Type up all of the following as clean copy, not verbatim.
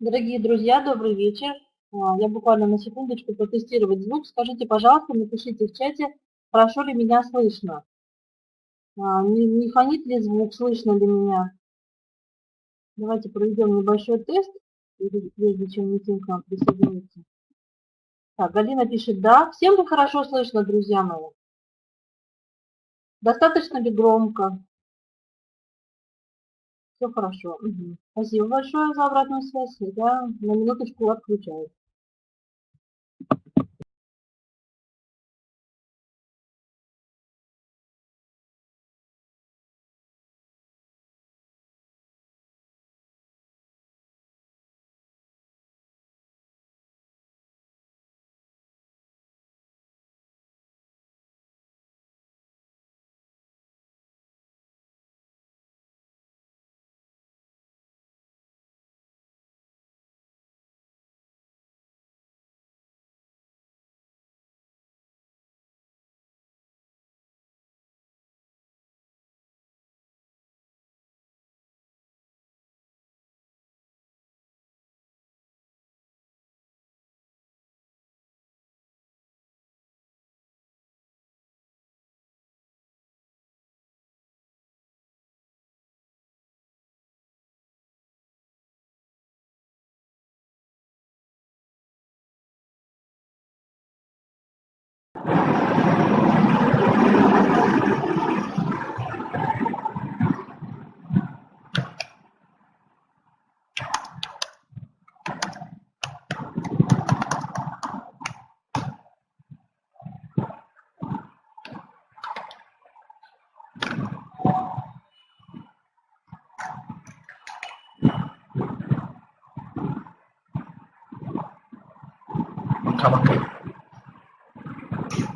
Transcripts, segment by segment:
Дорогие друзья, добрый вечер. Я буквально на секундочку протестировать звук. Скажите, пожалуйста, напишите в чате, хорошо ли меня слышно. Не фонит ли звук, слышно ли меня. Давайте проведем небольшой тест, прежде чем Нитин к нам присоединится. Так, Галина пишет, да. Всем ли хорошо слышно, друзья мои? Достаточно ли громко? Все хорошо. Угу. Спасибо большое за обратную связь. Я на минуточку отключаю.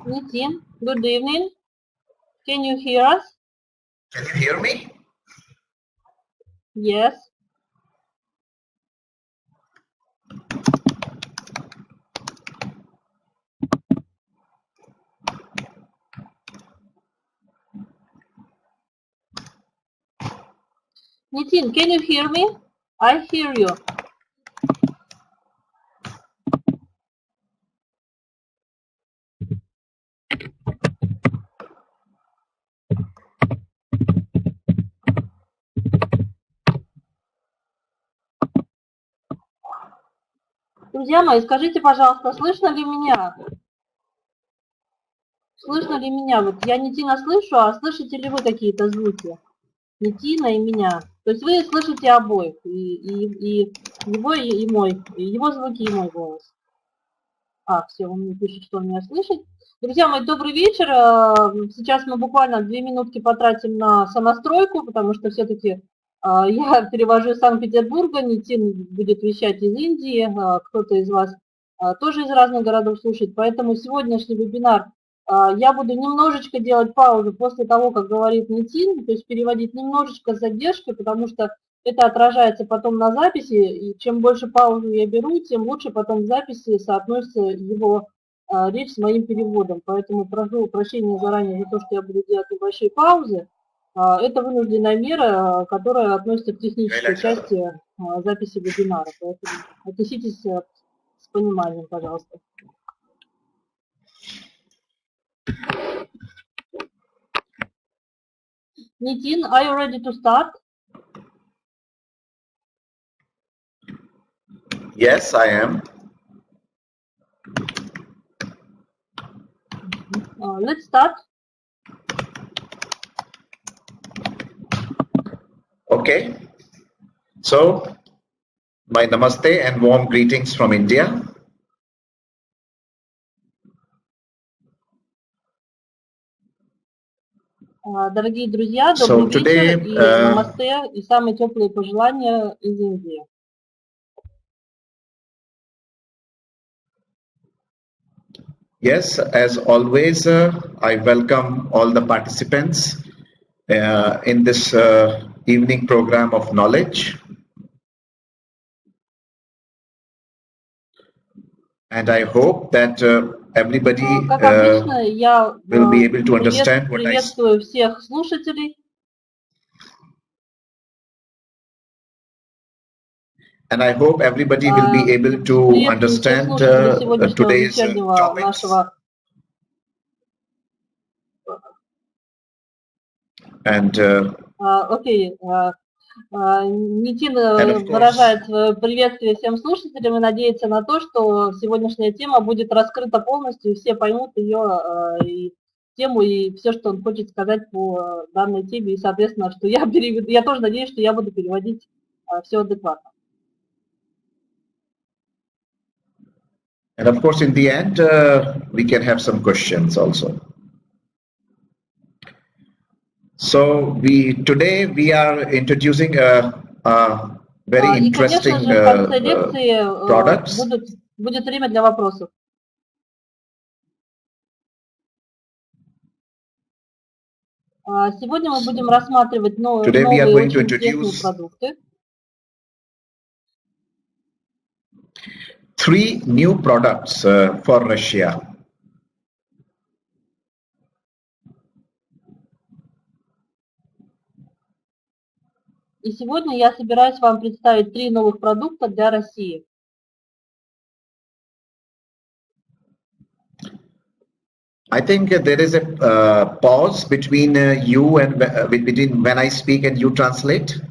Nitin, good evening. Can you hear us? Can you hear me? Yes. Nitin, can you hear me? I hear you. Друзья мои, скажите, пожалуйста, слышно ли меня? Слышно ли меня? Вот я Нитина слышу, а слышите ли вы какие-то звуки? Нитина и меня. То есть вы слышите обоих, и его, и мой, и его звуки, и мой голос. Все, он мне пишет, что он меня слышит. Друзья мои, добрый вечер. Сейчас мы буквально 2 минутки потратим на сонастройку, потому что все-таки я перевожу из Санкт-Петербурга, Нитин будет вещать из Индии, кто-то из вас тоже из разных городов слушает. Поэтому сегодняшний вебинар я буду немножечко делать паузу после того, как говорит Нитин, то есть переводить немножечко с задержкой, потому что это отражается потом на записи, и чем больше паузу я беру, тем лучше потом в записи соотносится его речь с моим переводом. Поэтому прошу прощения заранее за то, что я буду делать небольшие паузы. Это вынужденная мера, которая относится к технической части записи вебинара. Поэтому отнеситесь с пониманием, пожалуйста. Nitin, are you ready to start? Yes, I am. Let's start. Okay. So, my namaste and warm greetings from India. Дорогие друзья, добрый вечер и намасте, и самые теплые пожелания из Индии. Yes, as always, I welcome all the participants in this evening program of knowledge. And I hope that everybody will be able to understand what I приветствую всех слушателей. And I hope everybody will be able to understand today's topics. And Нитин выражает свое приветствие всем слушателям и надеется на то, что сегодняшняя тема будет раскрыта полностью, и все поймут ее и тему, и все, что он хочет сказать по данной теме, и, соответственно, что я переведу. Я тоже надеюсь, что я буду переводить все адекватно. And of course, in the end, we can have some questions also. So today we are introducing a very interesting products. Будет время для вопросов. Сегодня мы будем рассматривать новые очень интересные продукты. 3 new products for Russia. И сегодня я собираюсь вам представить 3 новых продукта для России. I think there is a pause between you and between when I speak and you translate.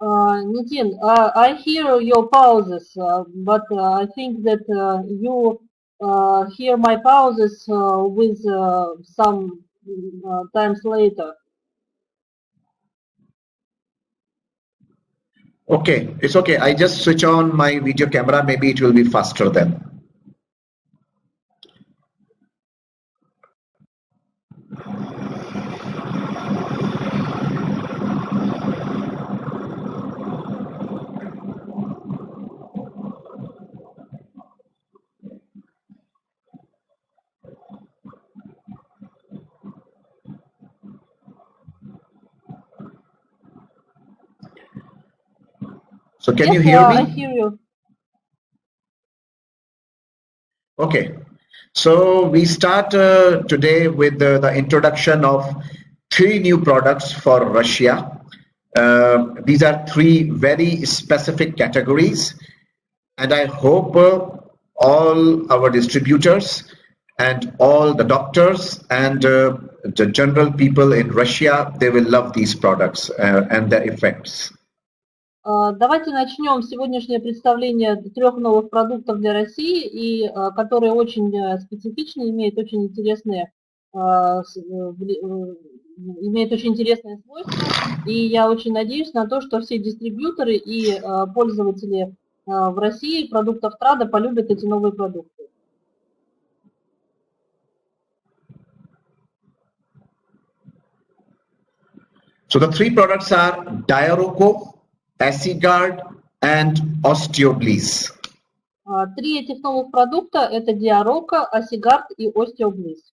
Nitin, I hear your pauses, but I think that you hear my pauses with some times later. Okay, it's okay. I just switch on my video camera. Maybe it will be faster then. So can you hear me? I hear you. Okay, so we start today with the introduction of 3 new products for Russia. These are 3 very specific categories, and I hope all our distributors and all the doctors and the general people in Russia, they will love these products and their effects. Давайте начнем сегодняшнее представление 3 новых продуктов для России, и которые очень специфичны, имеют очень интересные свойства. И я очень надеюсь на то, что все дистрибьюторы и пользователи в России продуктов Трада полюбят эти новые продукты. So the 3 products are Diarroco, Асигард and Остеоблисс. 3 этих новых продукта – это Диарроко, Асигард и Остеоблисс.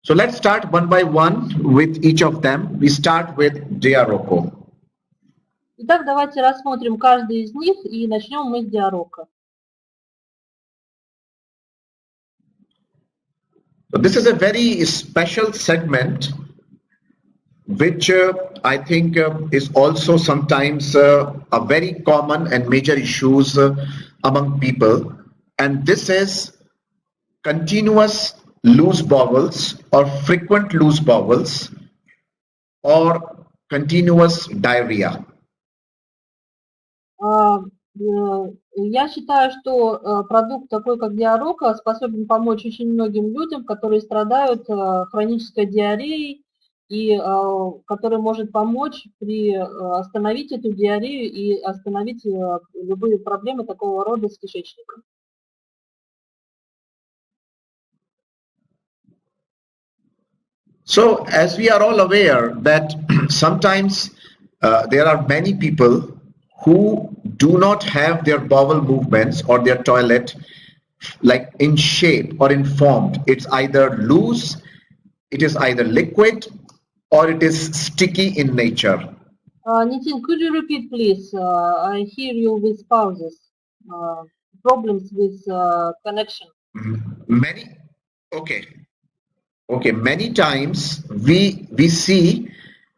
So let's start one by one with each of them. We start with Diarroco. Итак, давайте рассмотрим каждый из них и начнем мы с Диарроко. So this is a very special segment, which I think is also sometimes a very common and major issues among people, and this is continuous loose bowels or frequent loose bowels or continuous diarrhea. Я считаю, что продукт такой, как Диарроко, способен помочь очень многим людям, которые страдают хронической диареей, и который может помочь остановить эту диарею и остановить любые проблемы такого рода с кишечником. So, as we are all aware that sometimes there are many people who do not have their bowel movements or their toilet like in shape or in form. It's either loose, it is either liquid, or it is sticky in nature. Nitin, could you repeat, please? I hear you with pauses, problems with connection. Many, okay, okay. Many times we see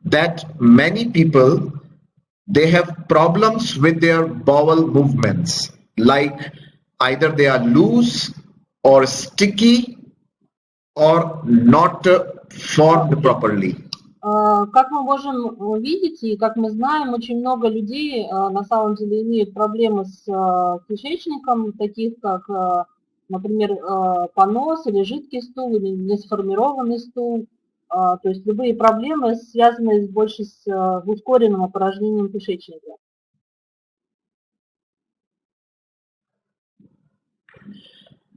that many people, they have problems with their bowel movements, like either they are loose or sticky or not formed properly. Как мы можем видеть и как мы знаем, очень много людей на самом деле имеют проблемы с кишечником, таких как, например, понос или жидкий стул, или несформированный стул. То есть любые проблемы, связанные больше с ускоренным опорожнением кишечника.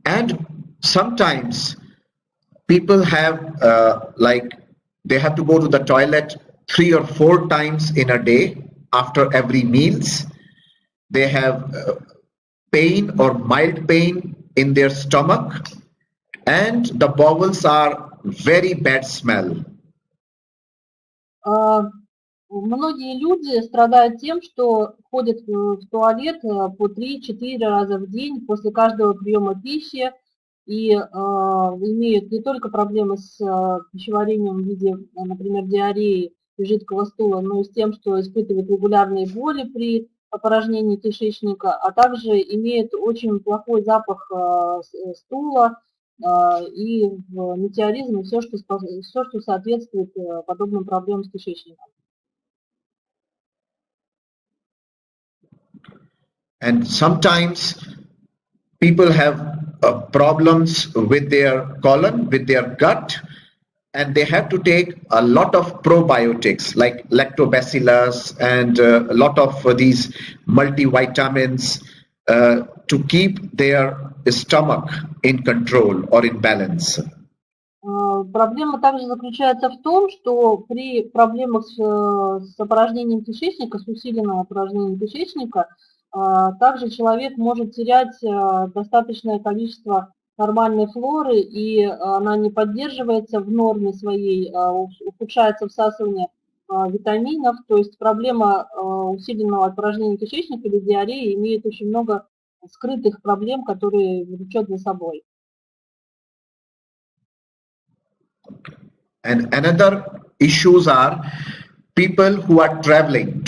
And sometimes people have like they have to go to the toilet 3 or 4 times in a day after every meals. They have pain or mild pain in their stomach, and the bowels are very bad smell. Многие люди страдают тем, что ходят в туалет по 3-4 раза в день после каждого приема пищи и имеют не только проблемы с пищеварением в виде, например, диареи и жидкого стула, но и с тем, что испытывают регулярные боли при опорожнении кишечника, а также имеют очень плохой запах стула и метеоризм, и все, что соответствует подобным проблемам с кишечником. And sometimes people have problems with their colon, with their gut, and they have to take a lot of probiotics like lactobacillus and a lot of these multivitamins to keep their stomach in control or in balance. Проблема также заключается в том, что при проблемах с опорожнением кишечника, с усиленным опорожнением кишечника, также человек может терять достаточное количество нормальной флоры, и она не поддерживается в норме своей, ухудшается всасывание витаминов, то есть проблема усиленного опорожнения кишечника или диареи имеет очень много скрытых проблем, которые влечет за собой. And another issues are people who are traveling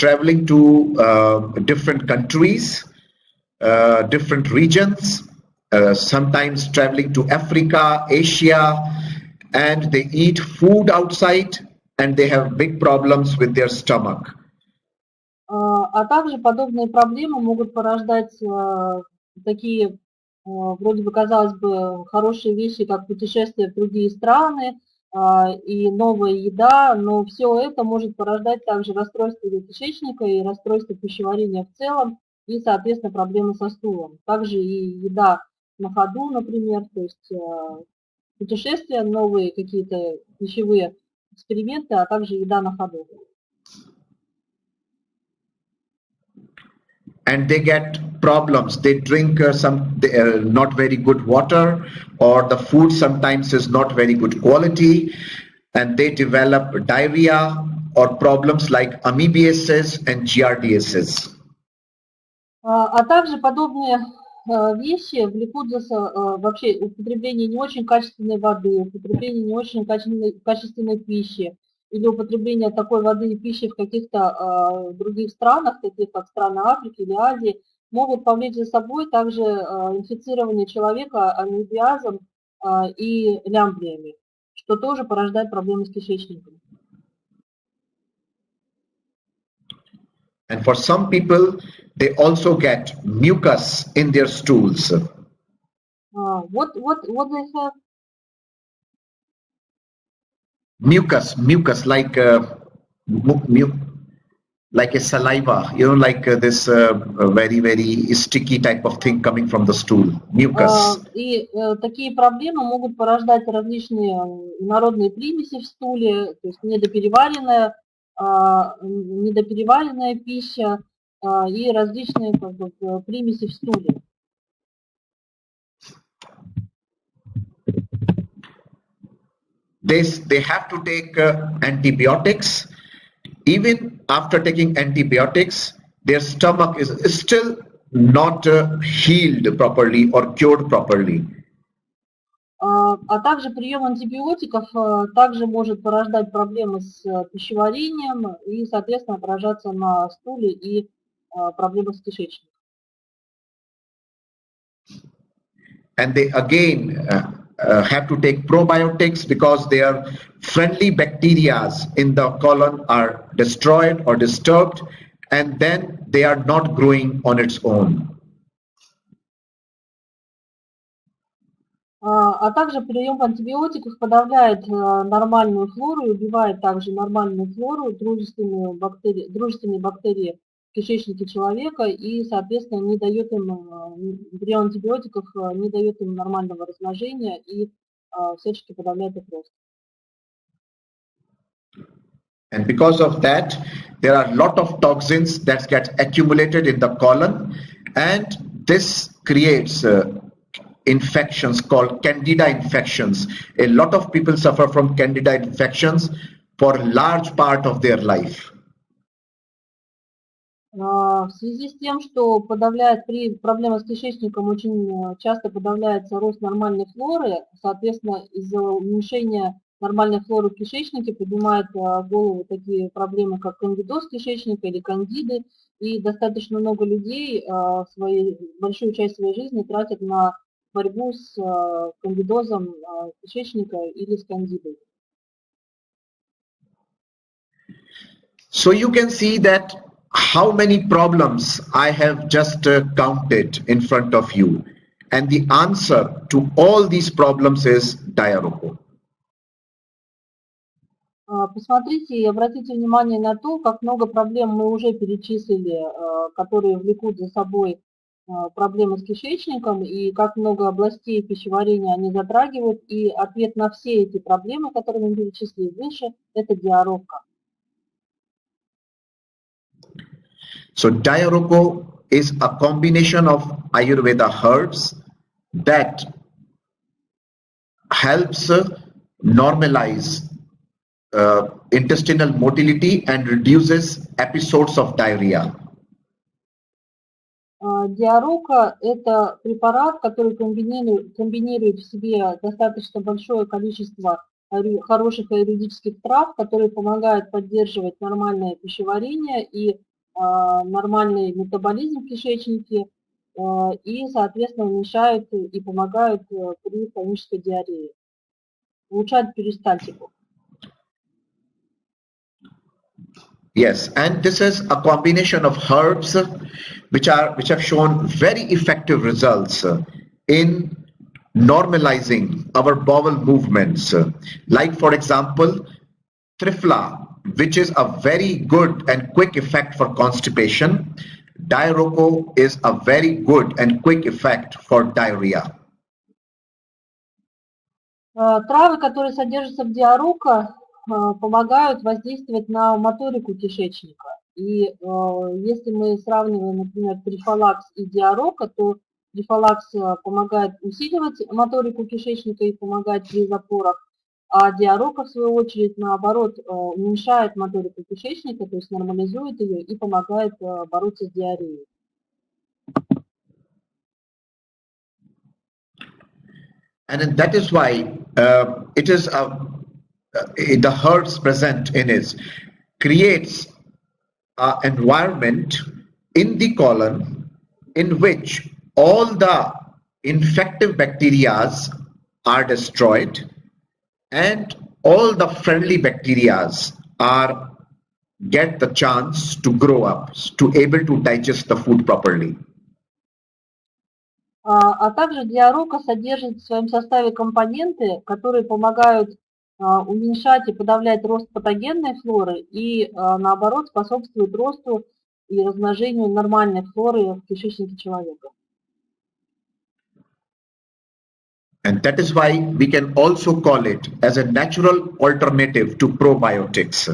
to different countries, different regions, sometimes traveling to Africa, Asia, and they eat food outside and they have big problems with their stomach. А также подобные проблемы могут порождать такие, вроде бы, казалось бы, хорошие вещи, как путешествия в другие страны, и новая еда, но все это может порождать также расстройство кишечника и расстройство пищеварения в целом, и, соответственно, проблемы со стулом. Также и еда на ходу, например, то есть путешествия, новые какие-то пищевые эксперименты, а также еда на ходу. And they get problems. They drink some not very good water, or the food sometimes is not very good quality, and they develop diarrhea or problems like amoebiasis and giardiasis. А также подобные вещи влекут за вообще употребление не очень качественной воды, употребление не очень качественной пищи, или употребление такой воды и пищи в каких-то других странах, таких как страны Африки или Азии, могут повлечь за собой также инфицирование человека амебиазом и лямблиями, что тоже порождает проблемы с кишечником. And for some people, they also get mucus in their stools. What they have? Mucus, like like a saliva, like this very, very sticky type of thing coming from the stool. Mucus. И такие проблемы могут порождать различные инородные примеси в стуле, то есть недопереваренная пища и различные примеси в стуле. They have to take antibiotics. Even after taking antibiotics, their stomach is still not healed properly or cured properly. А также прием антибиотиков также может порождать проблемы с пищеварением и, соответственно, отражаться на стуле и проблемы с кишечником. And they again have to take probiotics because their friendly bacteria in the colon are destroyed or disturbed, and then they are not growing on its own. А также прием антибиотиков подавляет нормальную флору и убивает также нормальную флору, дружественные бактерии в кишечнике человека и, соответственно, не дает им, прием антибиотиков не дает им нормального размножения и всячески подавляет их рост. And because of that, there are a lot of toxins that get accumulated in the colon, and this creates infections called candida infections. A lot of people suffer from candida infections for a large part of their life. В связи с тем, что при проблемах с кишечником очень часто подавляется рост нормальной флоры, соответственно, из-за уменьшения нормальной флоры в кишечнике поднимает голову такие проблемы, как кандидоз кишечника или кандиды, и достаточно много людей большую часть своей жизни тратят на борьбу с кандидозом кишечника или с кандидой. So you can see that how many problems I have just counted in front of you, and the answer to all these problems is Diarroco. Посмотрите и обратите внимание на то, как много проблем мы уже перечислили, которые влекут за собой проблемы с кишечником, и как много областей пищеварения они затрагивают, и ответ на все эти проблемы, которые мы перечислили выше, это Диарроко. So Diarroco is a combination of Ayurveda herbs that helps normalize intestinal motility and reduces episodes of diarrhea. Диарроко – это препарат, который комбинирует в себе достаточно большое количество хороших аюрведических трав, которые помогают поддерживать нормальное пищеварение и нормальный метаболизм в кишечнике и, соответственно, уменьшают и помогают при хронической диарее, улучшают перистальтику. Yes, and this is a combination of herbs which have shown very effective results in normalizing our bowel movements. Like, for example, Triphala, which is a very good and quick effect for constipation. Diarroco is a very good and quick effect for diarrhea. Травы, которые содержатся в Диарроко, помогают воздействовать на моторику кишечника. И если мы сравниваем, например, трифалакс и Диарроко, то трифалакс помогает усиливать моторику кишечника и помогает при запорах, а Диарроко, в свою очередь, наоборот, уменьшает моторику кишечника, то есть нормализует ее и помогает бороться с диареей. And that is why it is the herbs present in it creates an environment in the colon in which all the infective bacteria are destroyed and all the friendly bacteria get the chance to grow up, to able to digest the food properly. А также Диарроко содержит в своем составе компоненты, которые помогают уменьшать и подавлять рост патогенной флоры и, наоборот, способствуют росту и размножению нормальной флоры в кишечнике человека. And that is why we can also call it as a natural alternative to probiotics.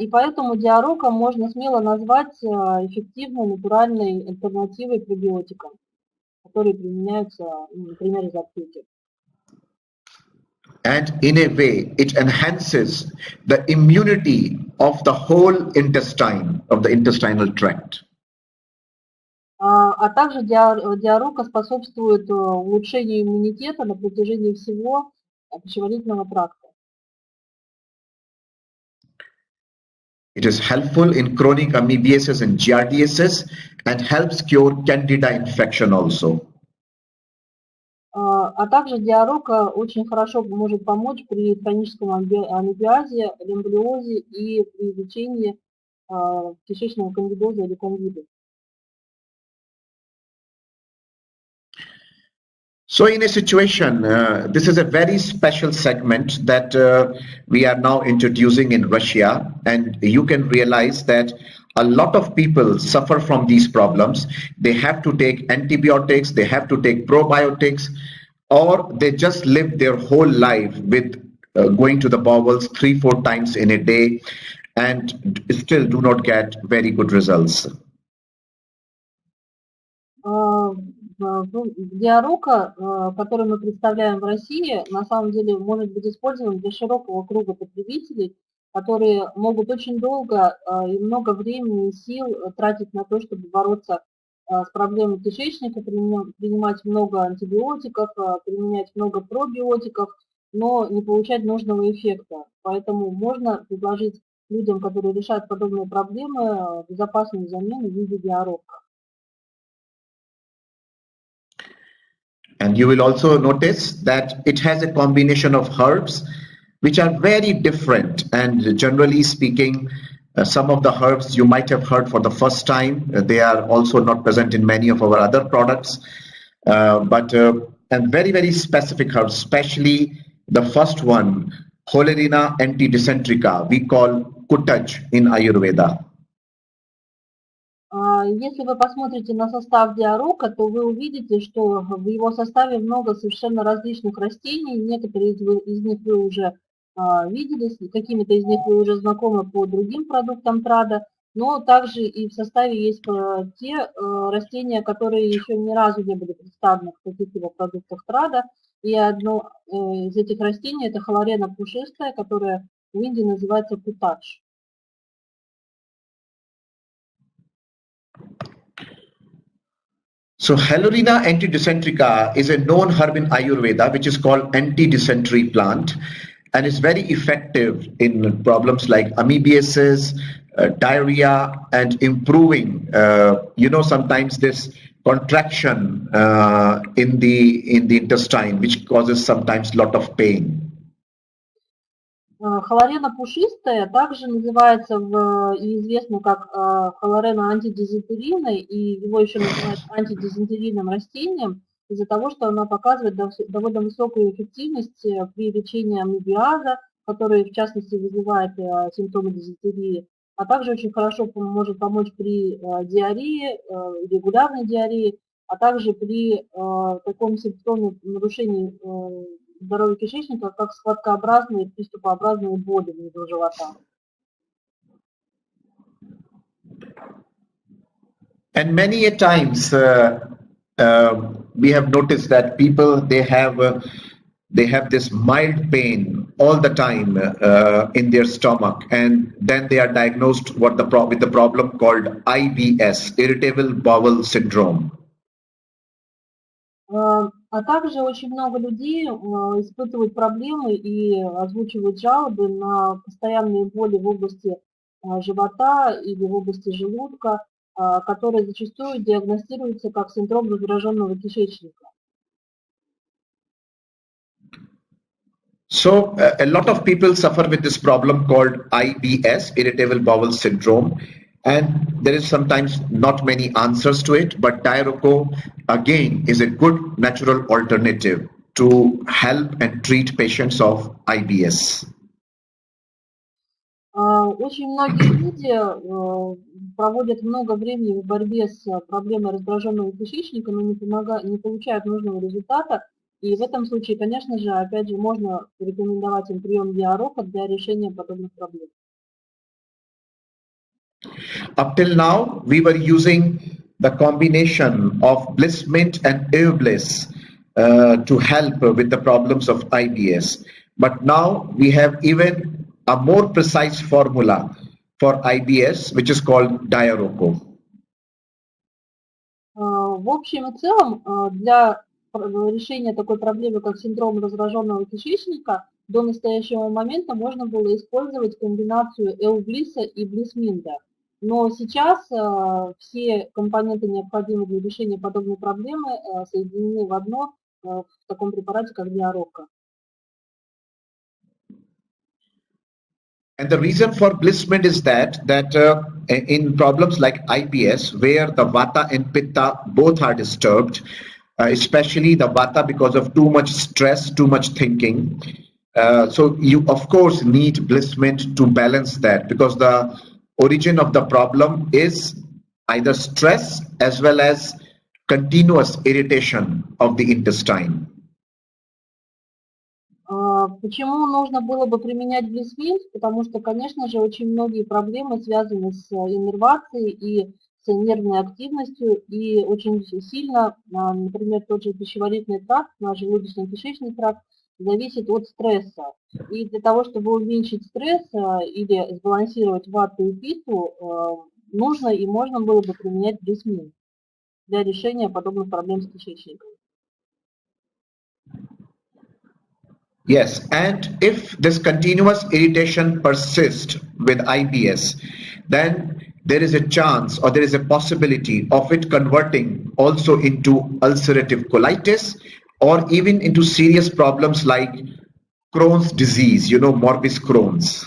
И поэтому Диарроко можно смело назвать эффективной натуральной альтернативой пробиотикам, которые применяются, например, из аптеки. And in a way, it enhances the immunity of the whole intestine, of the intestinal tract. А А также Диарроко способствует улучшению иммунитета на протяжении всего пищеварительного тракта. It is helpful in chronic amoebiasis and giardiasis and helps cure candida infection also. А также Диарроко очень хорошо может помочь при хроническом амебиазе, лимблиозе и при лечении кишечного кандидоза или кандиды. So in a situation, this is a very special segment that we are now introducing in Russia, and you can realize that a lot of people suffer from these problems. They have to take antibiotics, they have to take probiotics, or they just live their whole life with going to the bowels 3-4 times in a day and still do not get very good results. Диарроко, который мы представляем в России, на самом деле может быть использован для широкого круга потребителей, которые могут очень долго и много времени и сил тратить на то, чтобы бороться с проблемой кишечника, принимать много антибиотиков, применять много пробиотиков, но не получать нужного эффекта. Поэтому можно предложить людям, которые решают подобные проблемы, безопасную замену в виде Диарроко. And you will also notice that it has a combination of herbs which are very different, and generally speaking, some of the herbs you might have heard for the first time. They are also not present in many of our other products, and very specific herbs, especially the first one, Holerina antidysentrica, we call Kutaj in Ayurveda. Если вы посмотрите на состав Диарроко, то вы увидите, что в его составе много совершенно различных растений. Некоторые из них вы уже видели, какими-то из них вы уже знакомы по другим продуктам ТРАДа, но также и в составе есть те растения, которые еще ни разу не были представлены в каких-либо продуктах ТРАДа. И одно из этих растений – это холорена пушистая, которая в Индии называется кутадж. So Holerina antidysentrica is a known herb in Ayurveda, which is called anti-dysentery plant, and is very effective in problems like amoebiasis, diarrhea, and improving, sometimes this contraction in the intestine, which causes sometimes lot of pain. Холорена пушистая также называется и известна как холорена антидизентерийной, и его еще называют антидизентерийным растением из-за того, что она показывает довольно высокую эффективность при лечении амебиаза, который в частности вызывает симптомы дизентерии, а также очень хорошо может помочь при диарее, регулярной диарее, а также при таком симптоме нарушений здоровья кишечника, как схваткообразные, приступообразные боли внизу живота. And many a times we have noticed that people they have this mild pain all the time in their stomach, and then they are diagnosed with the problem called IBS, irritable bowel syndrome. А также очень много людей испытывают проблемы и озвучивают жалобы на постоянные боли в области живота или в области желудка, которые зачастую диагностируются как синдром раздраженного кишечника. So a lot of people suffer with this problem called IBS, irritable bowel syndrome. And there is sometimes not many answers to it, but Diarroco again is a good natural alternative to help and treat patients of IBS. Очень многие люди проводят много времени в борьбе с проблемой раздраженного кишечника, но не получают нужного результата. И в этом случае, конечно же, опять же, можно рекомендовать им прием Диарроко для решения подобных проблем. Up till now, we were using the combination of Bliss Mint and Ostеоблисс to help with the problems of IBS. But now we have even a more precise formula for IBS, which is called Diarroco. В общем и целом, для решения такой проблемы, как синдром раздраженного кишечника, до настоящего момента можно было использовать комбинацию Остеоблисса и Блисминда. Но сейчас все компоненты, необходимые для решения подобной проблемы, соединены в одно в таком препарате, как Диарроко. And the reason for blissment is that in problems like IBS, where the vata and pitta both are disturbed, especially the vata because of too much stress, too much thinking. So you of course need blissment to balance that, because the origin of the problem is either stress as well as continuous irritation of the intestine. Почему нужно было бы применять блисмин? Потому что, конечно же, очень многие проблемы связаны с иннервацией и с нервной активностью, и очень сильно, например, тот же пищеварительный тракт, наш желудочно-кишечный тракт, зависит от стресса. И для того, чтобы уменьшить стресс или сбалансировать вату и питу, нужно и можно было бы применять блисмин для решения подобных проблем с кишечником. Yes, and if this continuous irritation persists with IBS, then there is a chance or there is a possibility of it converting also into ulcerative colitis or even into serious problems like Crohn's disease, morbus Crohn's.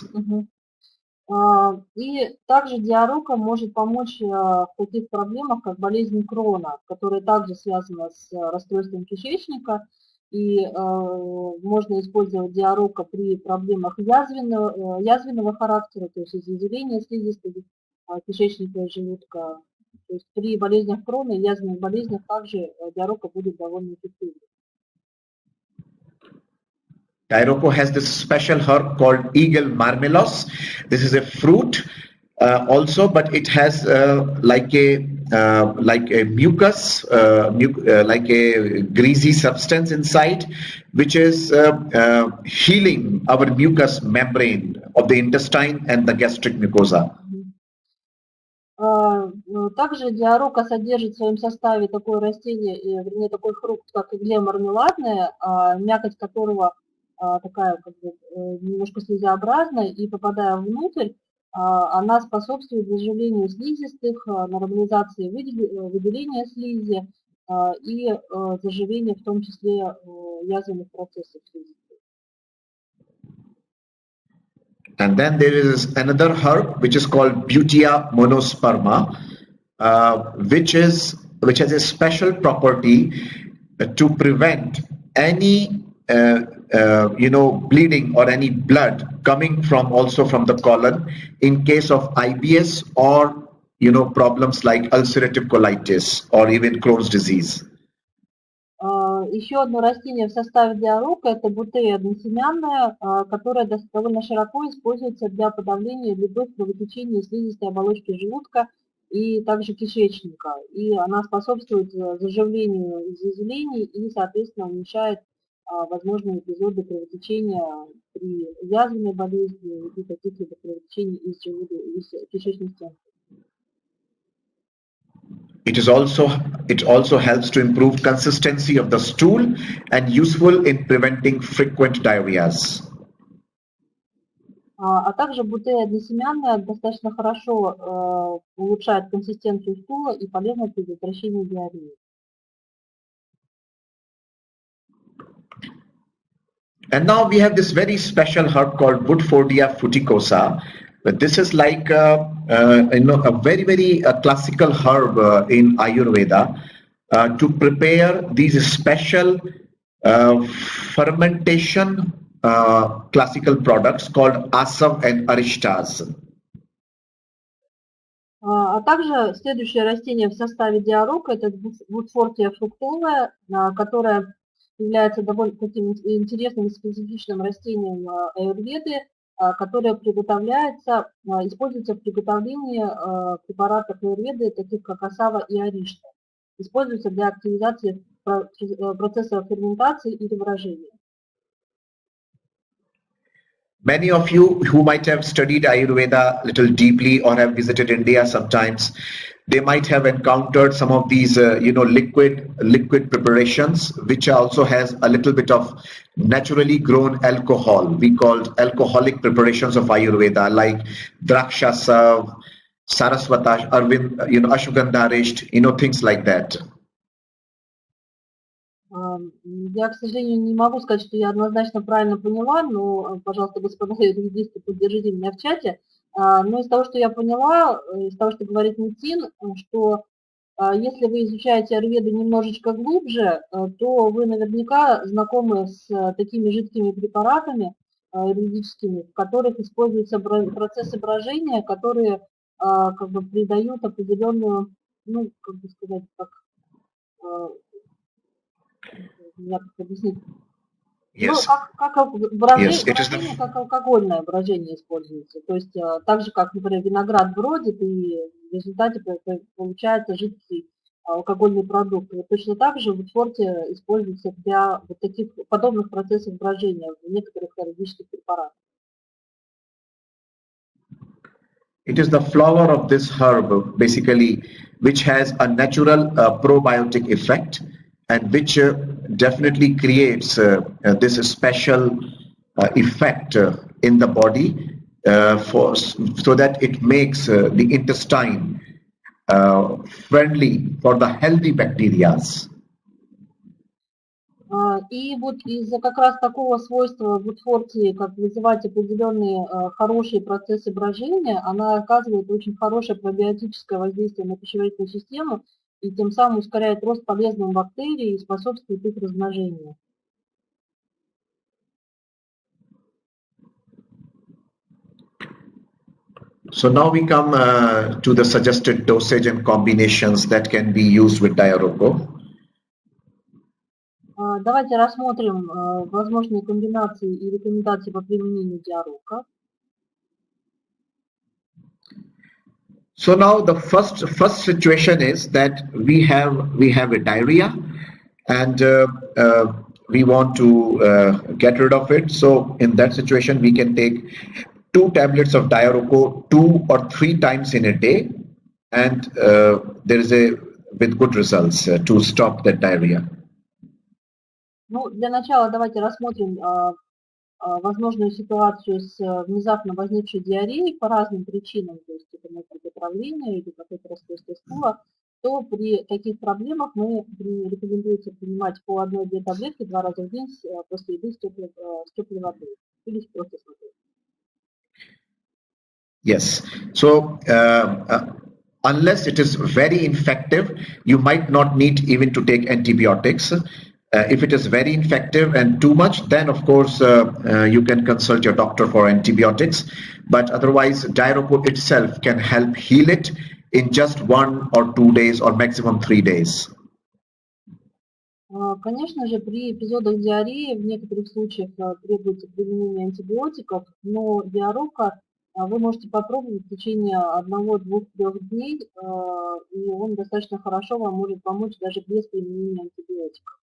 И также Диарроко может помочь в таких проблемах, как болезнь Крона, которая также связана с расстройством кишечника. И можно использовать Диарроко при проблемах язвенного характера, то есть изъявления слизистой кишечника и желудка. То есть при болезнях Крона и язвенных болезнях также Диарроко будет довольно эффективным. Diarroco has this special herb called eagle marmelos. This is a fruit also, but it has like a mucus, like a greasy substance inside, which is healing our mucous membrane of the intestine and the gastric mucosa. Также Диарроко содержит в своем составе такое растение, вернее такой фрукт, как игле мармеладная, мякоть которого такая как бы немножко слизообразная, и попадая внутрь, она способствует заживлению слизистых, нормализации выделения слизи и заживению в том числе язвенных процессов слизистой. And then there is another herb which is called Butea monosperma, which has a special property to prevent any bleeding or any blood coming from the colon in case of IBS or problems like ulcerative colitis or even Crohn's disease. Еще одно растение в составе Диарроко – это бутея односемянная, которая довольно широко используется для подавления любых кровотечений слизистой оболочки желудка и также кишечника. И она способствует заживлению изъявлений и, соответственно, уменьшает возможные эпизоды кровотечения при язвенной болезни и каких-либо кровотечений из кишечной стенки. It also helps to improve consistency of the stool and useful in preventing frequent diarrheas. А также бутея односемянная достаточно хорошо улучшает консистенцию стула и полезна при предотвращении диареи. And now we have this very special herb called Woodfordia futicosa. This is like a very, very classical herb in Ayurveda to prepare these special fermentation classical products called asam and aristas. А также следующее растение в составе Диарроко – это Woodfordia fructosa, которое является довольно таким интересным и специфичным растением аюрведы, которое используется в приготовлении препаратов аюрведы, таких как асава и аришта. Используется для активизации процесса ферментации или брожения. Many of you who might have studied Ayurveda a little deeply or have visited India sometimes they might have encountered some of these, liquid preparations, which also has a little bit of naturally grown alcohol. We called alcoholic preparations of Ayurveda, like Drakshasa, Saraswata, Arvind, Ashwagandha, things like that. Я, к сожалению, не могу сказать, что я однозначно правильно поняла, но, пожалуйста, господа юристы, поддержите меня в чате. Но из того, что я поняла, из того, что говорит Нитин, что если вы изучаете аюрведу немножечко глубже, то вы наверняка знакомы с такими жидкими препаратами юридическими, в которых используются процессы брожения, которые как бы придают определенную, как бы сказать, я как объяснить. Yes. Как брожение, Yes, как алкогольное брожение используется. То есть так же, как, например, виноград бродит, и в результате получается жидкий алкогольный продукт. Вот точно так же в Утфорте используется для вот таких подобных процессов брожения в некоторых юридических препаратах. It is the flower of this herb, basically, which has a natural probiotic effect, and which definitely creates this special effect in the body so that it makes the intestine friendly for the healthy bacteria. И вот из-за как раз такого свойства в Утфорте, как вызывать определенные хорошие процессы брожения, она оказывает очень хорошее пробиотическое воздействие на пищеварительную систему и тем самым ускоряет рост полезных бактерий и способствует их размножению. So now we come to the suggested dosage and combinations that can be used with Diarroco. Давайте рассмотрим возможные комбинации и рекомендации по применению Диарроко. So now the first situation is that we have a diarrhea, and we want to get rid of it. So in that situation, we can take 2 tablets of Diarroco 2 or 3 times in a day, and there is with good results to stop that diarrhea. Ну, для начала давайте рассмотрим возможную ситуацию с внезапно возникшей диареей по разным причинам, то есть это может быть отравление или какое-то расстройство стула, то при таких проблемах мы рекомендуется принимать по 1-2 таблетки 2 раза в день после еды с теплой водой или просто с водой. Yes. So unless it is very infective, you might not need even to take antibiotics. If it is very infective and too much, then of course you can consult your doctor for antibiotics. But otherwise, Diarroco itself can help heal it in just 1 or 2 days or maximum 3 days. Конечно же, при эпизодах диареи в некоторых случаях требуется применение антибиотиков, но Диарроко вы можете попробовать в течение 1, 2, 3 дней, и он достаточно хорошо вам может помочь даже без применения антибиотиков.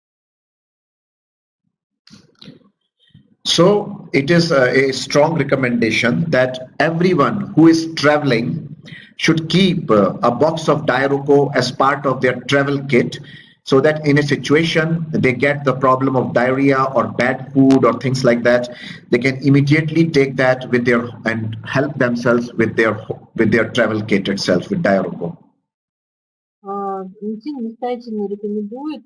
So it is a strong recommendation that everyone who is traveling should keep a box of Diarroco as part of their travel kit, so that in a situation they get the problem of diarrhea or bad food or things like that, they can immediately take that with their and help themselves with their travel kit itself with Diarroco. Нитин настоятельно рекомендует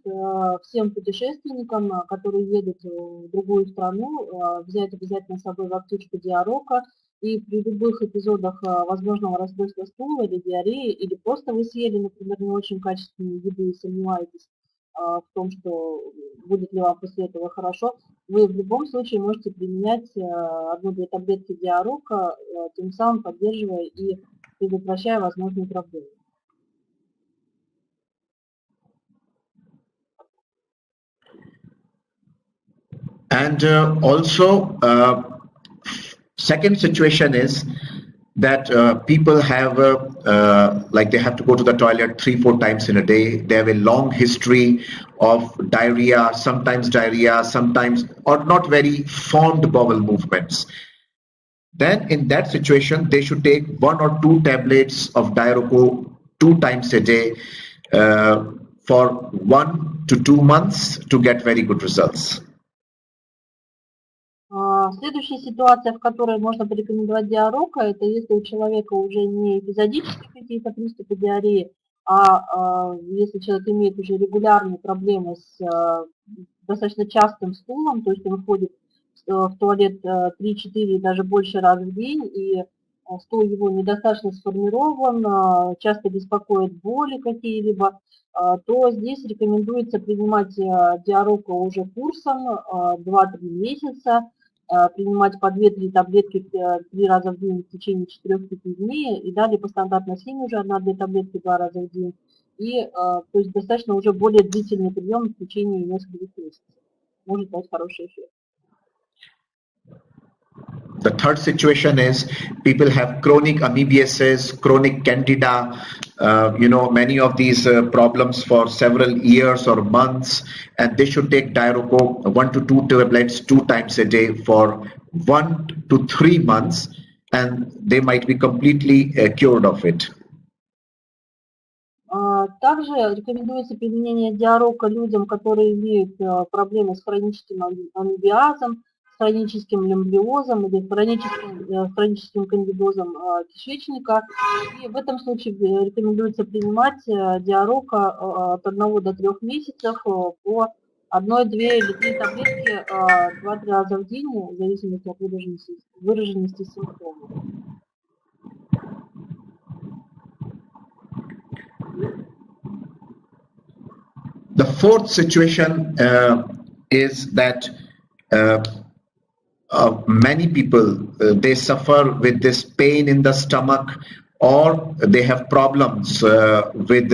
всем путешественникам, которые едут в другую страну, взять обязательно с собой в аптечку Диарроко, и при любых эпизодах возможного расстройства стула или диареи, или просто вы съели, например, не очень качественную еду и сомневаетесь в том, что будет ли вам после этого хорошо, вы в любом случае можете применять 1-2 таблетки Диарроко, тем самым поддерживая и предотвращая возможные проблемы. And also, second situation is that people have like they have to go to the toilet 3-4 times in a day. They have a long history of diarrhea, sometimes or not very formed bowel movements. Then in that situation, they should take 1 or 2 tablets of Diarroco 2 times a day for 1 to 2 months to get very good results. Следующая ситуация, в которой можно порекомендовать Диарроко, это если у человека уже не эпизодические какие-то приступы диареи, а если человек имеет уже регулярные проблемы с достаточно частым стулом, то есть он ходит в туалет 3-4 и даже больше раз в день, и стул его недостаточно сформирован, часто беспокоит боли какие-либо, то здесь рекомендуется принимать Диарроко уже курсом 2-3 месяца, принимать по 2-3 таблетки 3 раза в день в течение 4-5 дней, и далее по стандартной схеме уже 1-2 таблетки 2 раза в день, и то есть достаточно уже более длительный прием в течение нескольких месяцев. Может дать хороший эффект. The third situation is people have chronic amoebiasis, chronic candida, many of these problems for several years or months, and they should take Diarroco 1 to 2 tablets 2 times a day for 1 to 3 months, and they might be completely cured of it. Также рекомендуется применение Диарроко людям, которые имеют проблемы с хроническим амебиазом, с хроническим лимбиозом или хроническим кандидозом кишечника. И в этом случае рекомендуется принимать Диарроко от 1 до 3 месяцев по 1, 2 или 3 таблетки 2-3 раза в день, в зависимости от выраженности симптомов. The fourth situation is that many people they suffer with this pain in the stomach, or they have problems with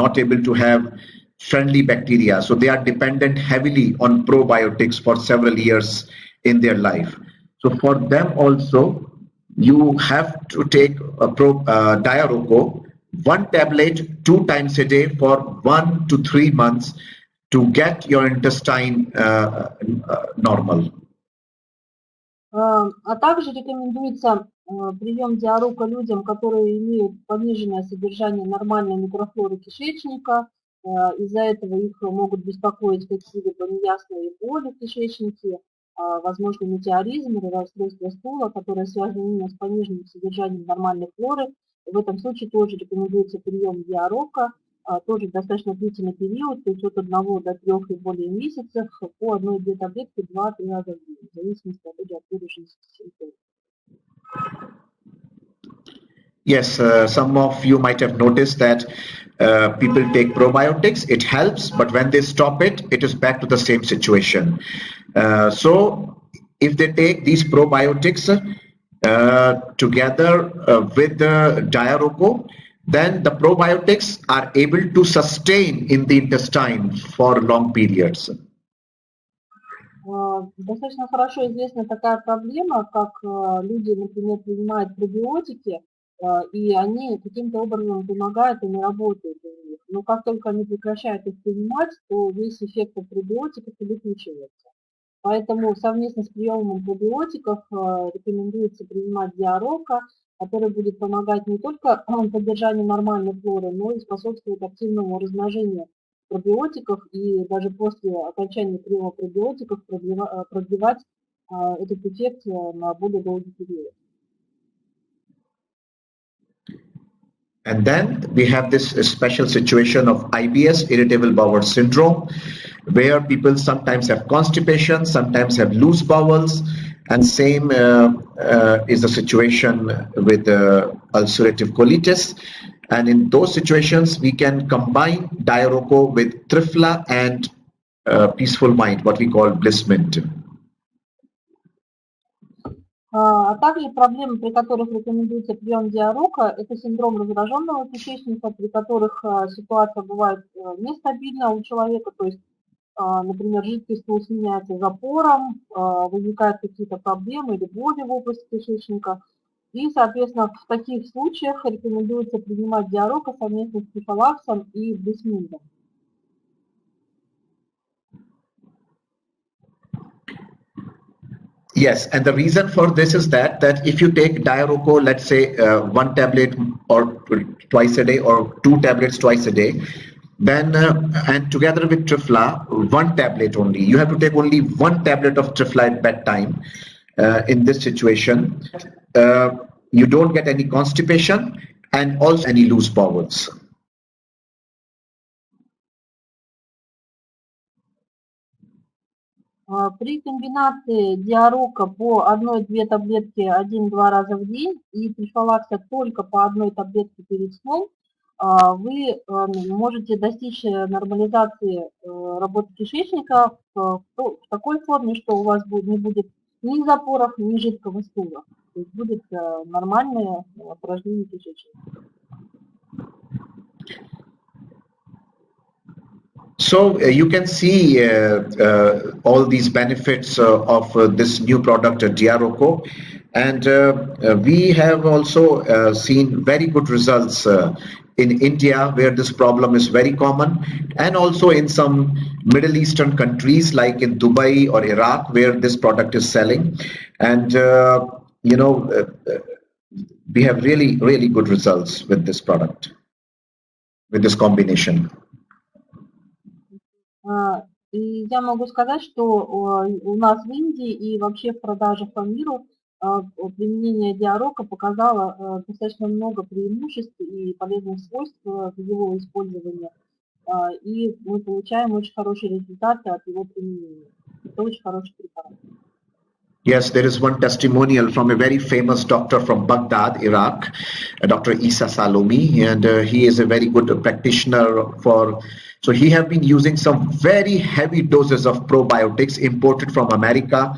not able to have friendly bacteria, so they are dependent heavily on probiotics for several years in their life. So for them also you have to take Diarroco 1 tablet 2 times a day for 1 to 3 months to get your intestine normal. А также рекомендуется прием Диарроко людям, которые имеют пониженное содержание нормальной микрофлоры кишечника. Из-за этого их могут беспокоить какие-либо неясные боли в кишечнике, возможно, метеоризм или расстройство стула, которое связано именно с пониженным содержанием нормальной флоры. В этом случае тоже рекомендуется прием Диарроко, тоже достаточно длительный период, то есть от 1 до 3 и более месяцев, по 1-2 таблетки 2-3 раза в день, в зависимости от выраженности симптомов. Yes, some of you might have noticed that people take probiotics, it helps, but when they stop it, it is back to the same situation. So if they take these probiotics together with the Diarroco, then the probiotics are able to sustain in the intestine for long periods. Достаточно хорошо известна такая проблема, как люди, например, принимают пробиотики, и они каким-то образом помогают и не работают у них. Но как только они прекращают их принимать, то весь эффект от пробиотиков улетучивается. Поэтому совместно с приемом пробиотиков рекомендуется принимать Диарроко, который будет помогать не только поддержанию нормальной флоры, но и способствует активному размножению пробиотиков, и даже после окончания приема пробиотиков продлевать этот эффект на более долгий период. And then we have this special situation of IBS, irritable bowel syndrome, where people sometimes have constipation, sometimes have loose bowels, and same is the situation with ulcerative colitis. And in those situations, we can combine Diarroco with Trifla and Peaceful Mind, what we call Bliss Mint. А также проблемы, при которых рекомендуется прием Диарроко, это синдром раздраженного кишечника, при которых ситуация бывает нестабильна у человека, то есть, например, жидкий стул сменяется запором, возникают какие-то проблемы или боли в области кишечника. И, соответственно, в таких случаях рекомендуется принимать Диарроко совместно с Трифалаксом и Блисминдом. Yes, and the reason for this is that if you take Diarroco, let's say one tablet or twice a day, or 2 tablets twice a day, then and together with Trifla, 1 tablet only. You have to take only 1 tablet of Trifla at bedtime. In this situation, you don't get any constipation and also any loose bowels. При комбинации диарока по 1-2 таблетки 1-2 раза в день и трифалакса только по 1 таблетке перед сном, вы можете достичь нормализации работы кишечника в такой форме, что у вас не будет ни запоров, ни жидкого стула. То есть будет нормальное упражнение кишечника. So you can see all these benefits of this new product Diarroco, and we have also seen very good results in India, where this problem is very common, and also in some Middle Eastern countries like in Dubai or Iraq, where this product is selling, and we have really good results with this product, with this combination. И я могу сказать, что у нас в Индии и вообще в продажах по миру применение диарока показало достаточно много преимуществ и полезных свойств в его использовании. И мы получаем очень хорошие результаты от его применения. Это очень хороший препарат. Yes, there is one testimonial from a very famous doctor from Baghdad, Iraq, Dr. Isa Salomi, and he is a very good practitioner so he have been using some very heavy doses of probiotics imported from America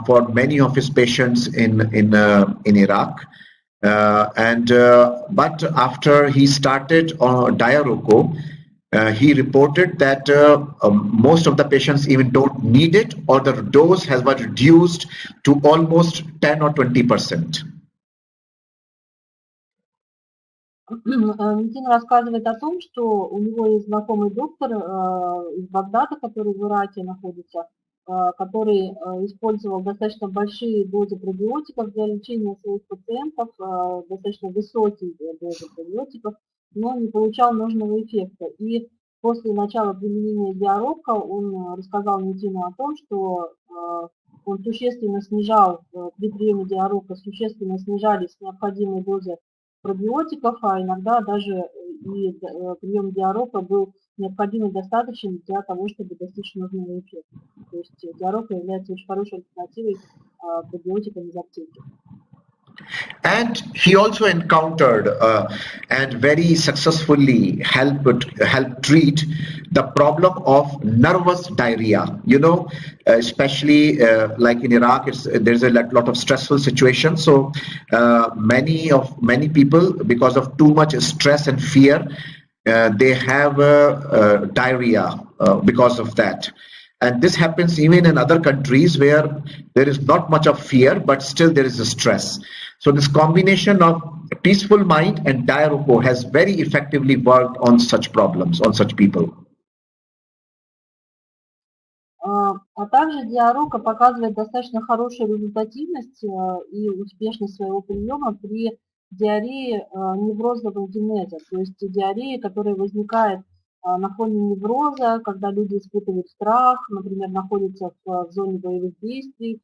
for many of his patients in Iraq. But after he started Diarroco, he reported that most of the patients even don't need it, or the dose has been reduced to almost 10 or 20%. Нитин рассказывает о том, что у него есть знакомый доктор из Багдада, который в Ираке находится, который использовал достаточно большие дозы пробиотиков для лечения своих пациентов, достаточно высокие дозы пробиотиков, но не получал нужного эффекта. И после начала применения диарока он рассказал Нитину о том, что он существенно снижал, при приеме диарока существенно снижались необходимые дозы пробиотиков, а иногда даже и прием диарока был необходим и достаточен для того, чтобы достичь нужного эффекта. То есть диарока является очень хорошей альтернативой пробиотикам из аптеки. And he also encountered and very successfully helped treat the problem of nervous diarrhea. Especially like in Iraq, there's a lot of stressful situations. So many people, because of too much stress and fear, they have diarrhea because of that. And this happens even in other countries where there is not much of fear, but still there is a stress. So this combination of peaceful mind and Diarroco has very effectively worked on such problems, on such people. А также диарока показывает достаточно хорошую результативность и успешность своего приема при диарее неврозного генеза, то есть диарея, которая возникает на фоне невроза, когда люди испытывают страх, например, находятся в зоне боевых действий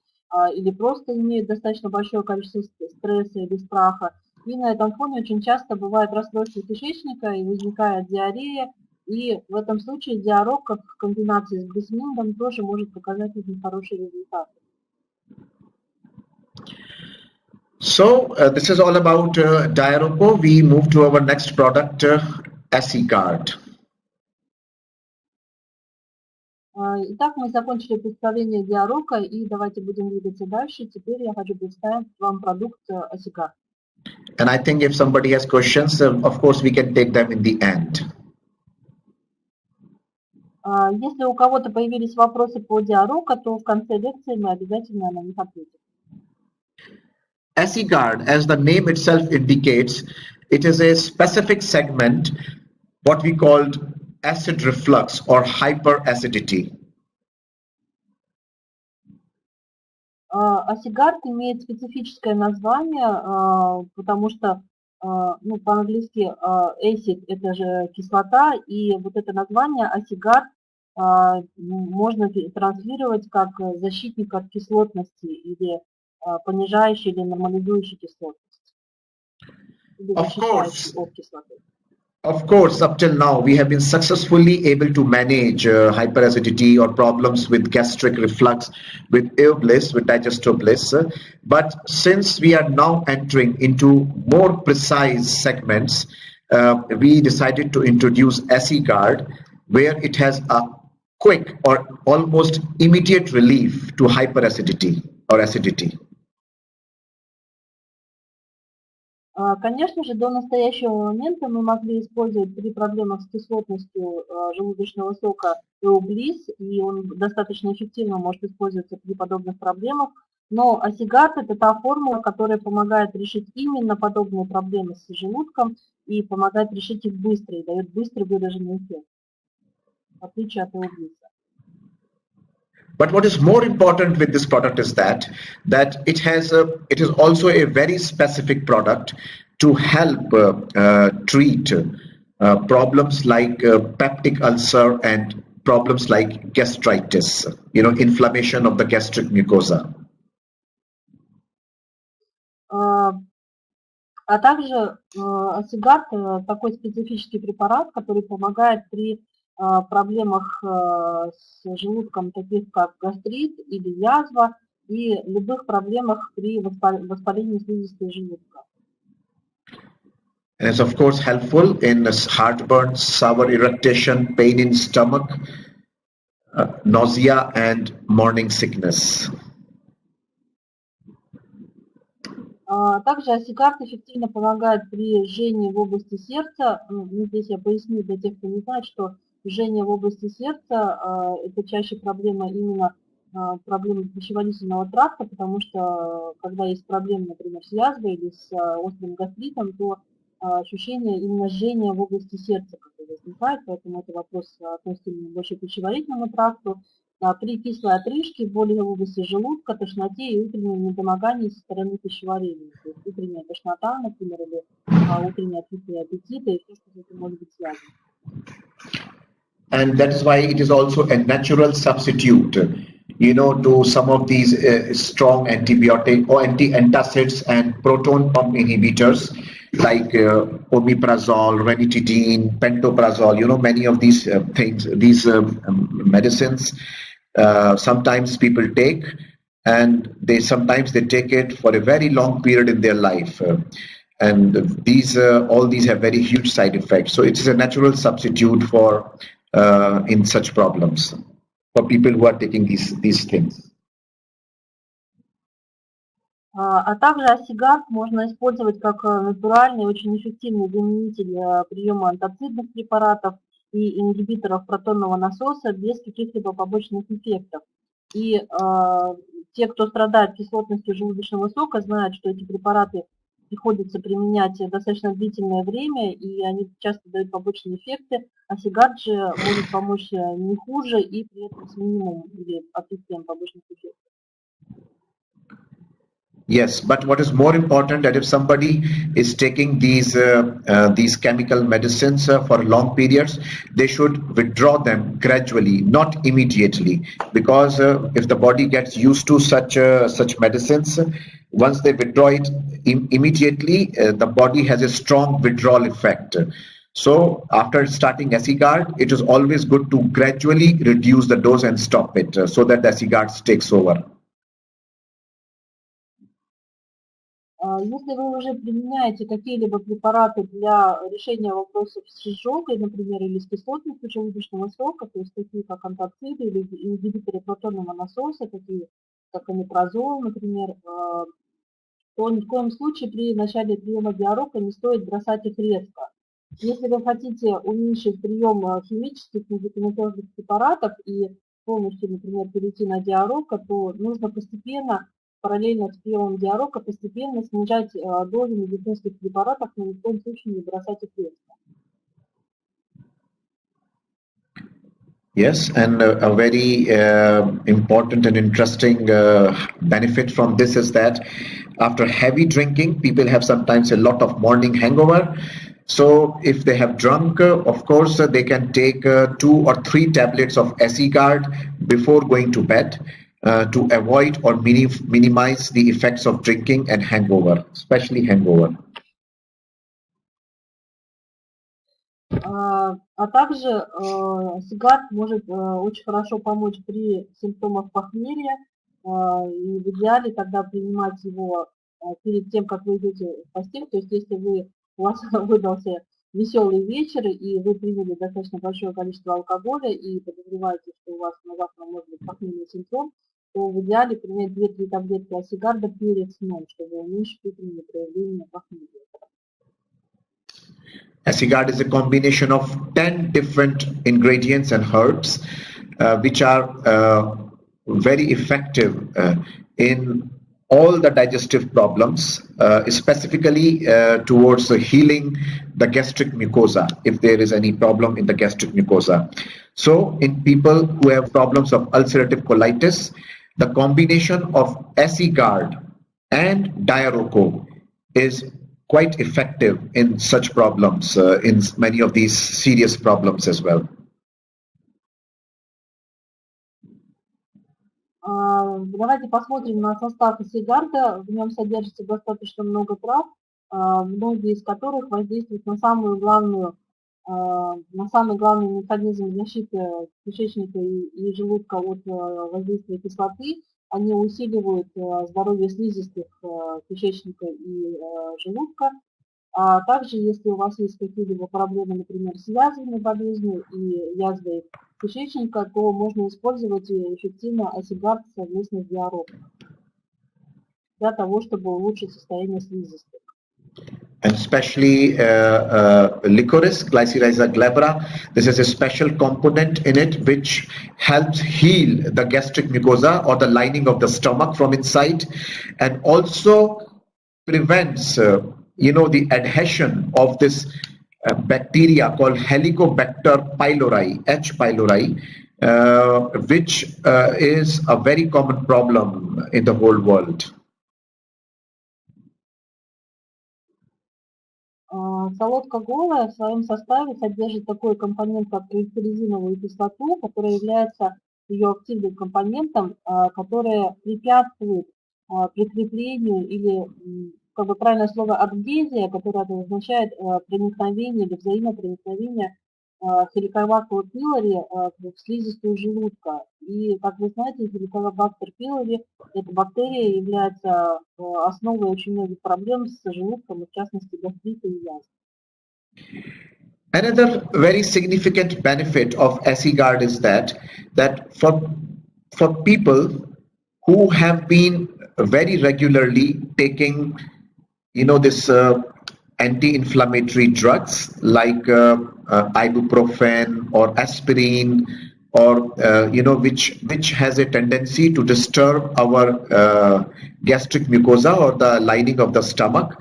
или просто имеют достаточно большое количество стресса или страха. И на этом фоне очень часто бывает расстройство кишечника и возникает диарея. И в этом случае диарока в комбинации с бисминдом тоже может показать очень хороший результат. So this is all about Diarroco. We move to our next product, Asигард. Итак, мы закончили представление диарока, и давайте будем двигаться дальше. Теперь я хочу представить вам продукт Асигард. And I think if somebody has questions, of course we can take them in the end. Если у кого-то появились вопросы по диарока, то в конце лекции мы обязательно на них ответим. Asиgard, as the name itself indicates, it is a specific segment, what we called acid reflux or hyperacidity. Асигард имеет специфическое название, потому что ну, по-английски acid – это же кислота, и вот это название асигард можно транслировать как защитник от кислотности или понижающий или нормализующий кислотность, или защищающий от кислоты. Of course, up till now, we have been successfully able to manage hyperacidity or problems with gastric reflux, with Ostеоблисс, with Digestiobliss. But since we are now entering into more precise segments, we decided to introduce Asигард, where it has a quick or almost immediate relief to hyperacidity or acidity. Конечно же, до настоящего момента мы могли использовать при проблемах с кислотностью желудочного сока Остеоблисс, и он достаточно эффективно может использоваться при подобных проблемах. Но Асигард – это та формула, которая помогает решить именно подобные проблемы с желудком и помогает решить их быстро, и дает быстрый выраженный эффект, в отличие от Остеоблисса. But what is more important with this product is that it is also a very specific product to help treat problems like peptic ulcer and problems like gastritis, inflammation of the gastric mucosa. А также Асигард – такой специфический препарат, который помогает при проблемах с желудком, таких как гастрит или язва, и любых проблемах при воспалении слизистой желудка. And it's of course helpful in heartburn, sour irritation, pain in stomach, nausea and morning sickness. Также Асигард эффективно помогает при жжении в области сердца. Здесь я поясню для тех, кто не знает, что жжение в области сердца – это чаще проблема именно проблемы пищеварительного тракта, потому что когда есть проблемы, например, с язвой или с острым гастритом, то ощущение именно жжения в области сердца возникает, поэтому это вопрос относится больше к пищеварительному тракту. При кислой отрыжке, боли в области желудка, тошноте и утреннем недомогании со стороны пищеварения. То есть утренняя тошнота, например, или утреннее отсутствие аппетита, и все, что с этим может быть связано. And that is why it is also a natural substitute, to some of these strong antibiotic or antacids and proton pump inhibitors like omeprazole, ranitidine, pantoprazole, many of these things, these medicines, sometimes people take, and sometimes they take it for a very long period in their life. And all these have very huge side effects. So it is a natural substitute for in such problems for people who are taking these things. А также Асигард можно использовать как натуральный, очень эффективный заменитель приема антацидных препаратов и ингибиторов протонного насоса без каких-либо побочных эффектов. И те, кто страдает кислотностью желудочного сока, знают, что эти препараты приходится применять достаточно длительное время, и они часто дают побочные эффекты. Асигард же может помочь не хуже и при этом с минимумом или отсутствием побочных эффектов. Yes, but what is more important that if somebody is taking these chemical medicines for long periods, they should withdraw them gradually, not immediately, because if the body gets used to such medicines, once they withdraw it immediately, the body has a strong withdrawal effect. So after starting Asигард, it is always good to gradually reduce the dose and stop it so that the Asигард takes over. Если вы уже применяете какие-либо препараты для решения вопросов с изжогой, например, или с кислотностью желудочного сока, то есть такие как антациды или ингибиторы протонного насоса, такие как omeprazole, например, то ни в коем случае при начале приема Диарроко не стоит бросать их резко. Если вы хотите уменьшить прием химических медикаментозных препаратов и полностью, например, перейти на Диарроко, то нужно постепенно, параллельно с приемом Диарроко, постепенно снижать дозу медицинских препаратов, но ни в коем случае не бросать их резко. Yes, and a very important and interesting benefit from this is that after heavy drinking, people have sometimes a lot of morning hangover. So if they have drunk, of course, they can take 2 or 3 tablets of Assigard before going to bed to avoid or minimize the effects of drinking and hangover, especially hangover. А также Асигард может очень хорошо помочь при симптомах похмелья, и в идеале тогда принимать его перед тем, как вы идете в постель. То есть если у вас выдался веселый вечер, и вы приняли достаточно большое количество алкоголя, и подозреваете, что у вас на завтра может быть похмельный симптом, то в идеале принять 2-3 таблетки Асигарда перед сном, чтобы уменьшить утреннее проявление похмелья. Assigard is a combination of 10 different ingredients and herbs, which are very effective in all the digestive problems, specifically towards healing the gastric mucosa, if there is any problem in the gastric mucosa. So in people who have problems of ulcerative colitis, the combination of Assigard and Diarroco is quite effective in such problems, in many of these serious problems as well. Давайте посмотрим на состав Асигарда. В нем содержится достаточно много трав, многие из которых воздействуют на самый главный механизм защиты кишечника и желудка от воздействия кислоты. Они усиливают здоровье слизистых кишечника и желудка. А также, если у вас есть какие-либо проблемы, например, с язвенной болезнью и язвой кишечника, то можно использовать эффективно Асигард совместно с Диарроко для того, чтобы улучшить состояние слизистых. And especially licorice, Glycyrrhiza glabra. This is a special component in it which helps heal the gastric mucosa or the lining of the stomach from inside, and also prevents, the adhesion of this bacteria called Helicobacter pylori, H. pylori, which is a very common problem in the whole world. Солодка голая в своем составе содержит такой компонент, как глицеризиновую кислоту, которая является ее активным компонентом, который препятствует прикреплению или, как бы правильное слово, адгезия, которое означает проникновение или взаимопроникновение Helicobacter pylori в слизистую желудка. И, как вы знаете, Helicobacter pylori, эта бактерия является основой очень многих проблем с желудком, в частности, гастрита и язв. Another very significant benefit of Assigard is that for people who have been very regularly taking, this anti-inflammatory drugs like ibuprofen or aspirin, or which has a tendency to disturb our gastric mucosa or the lining of the stomach,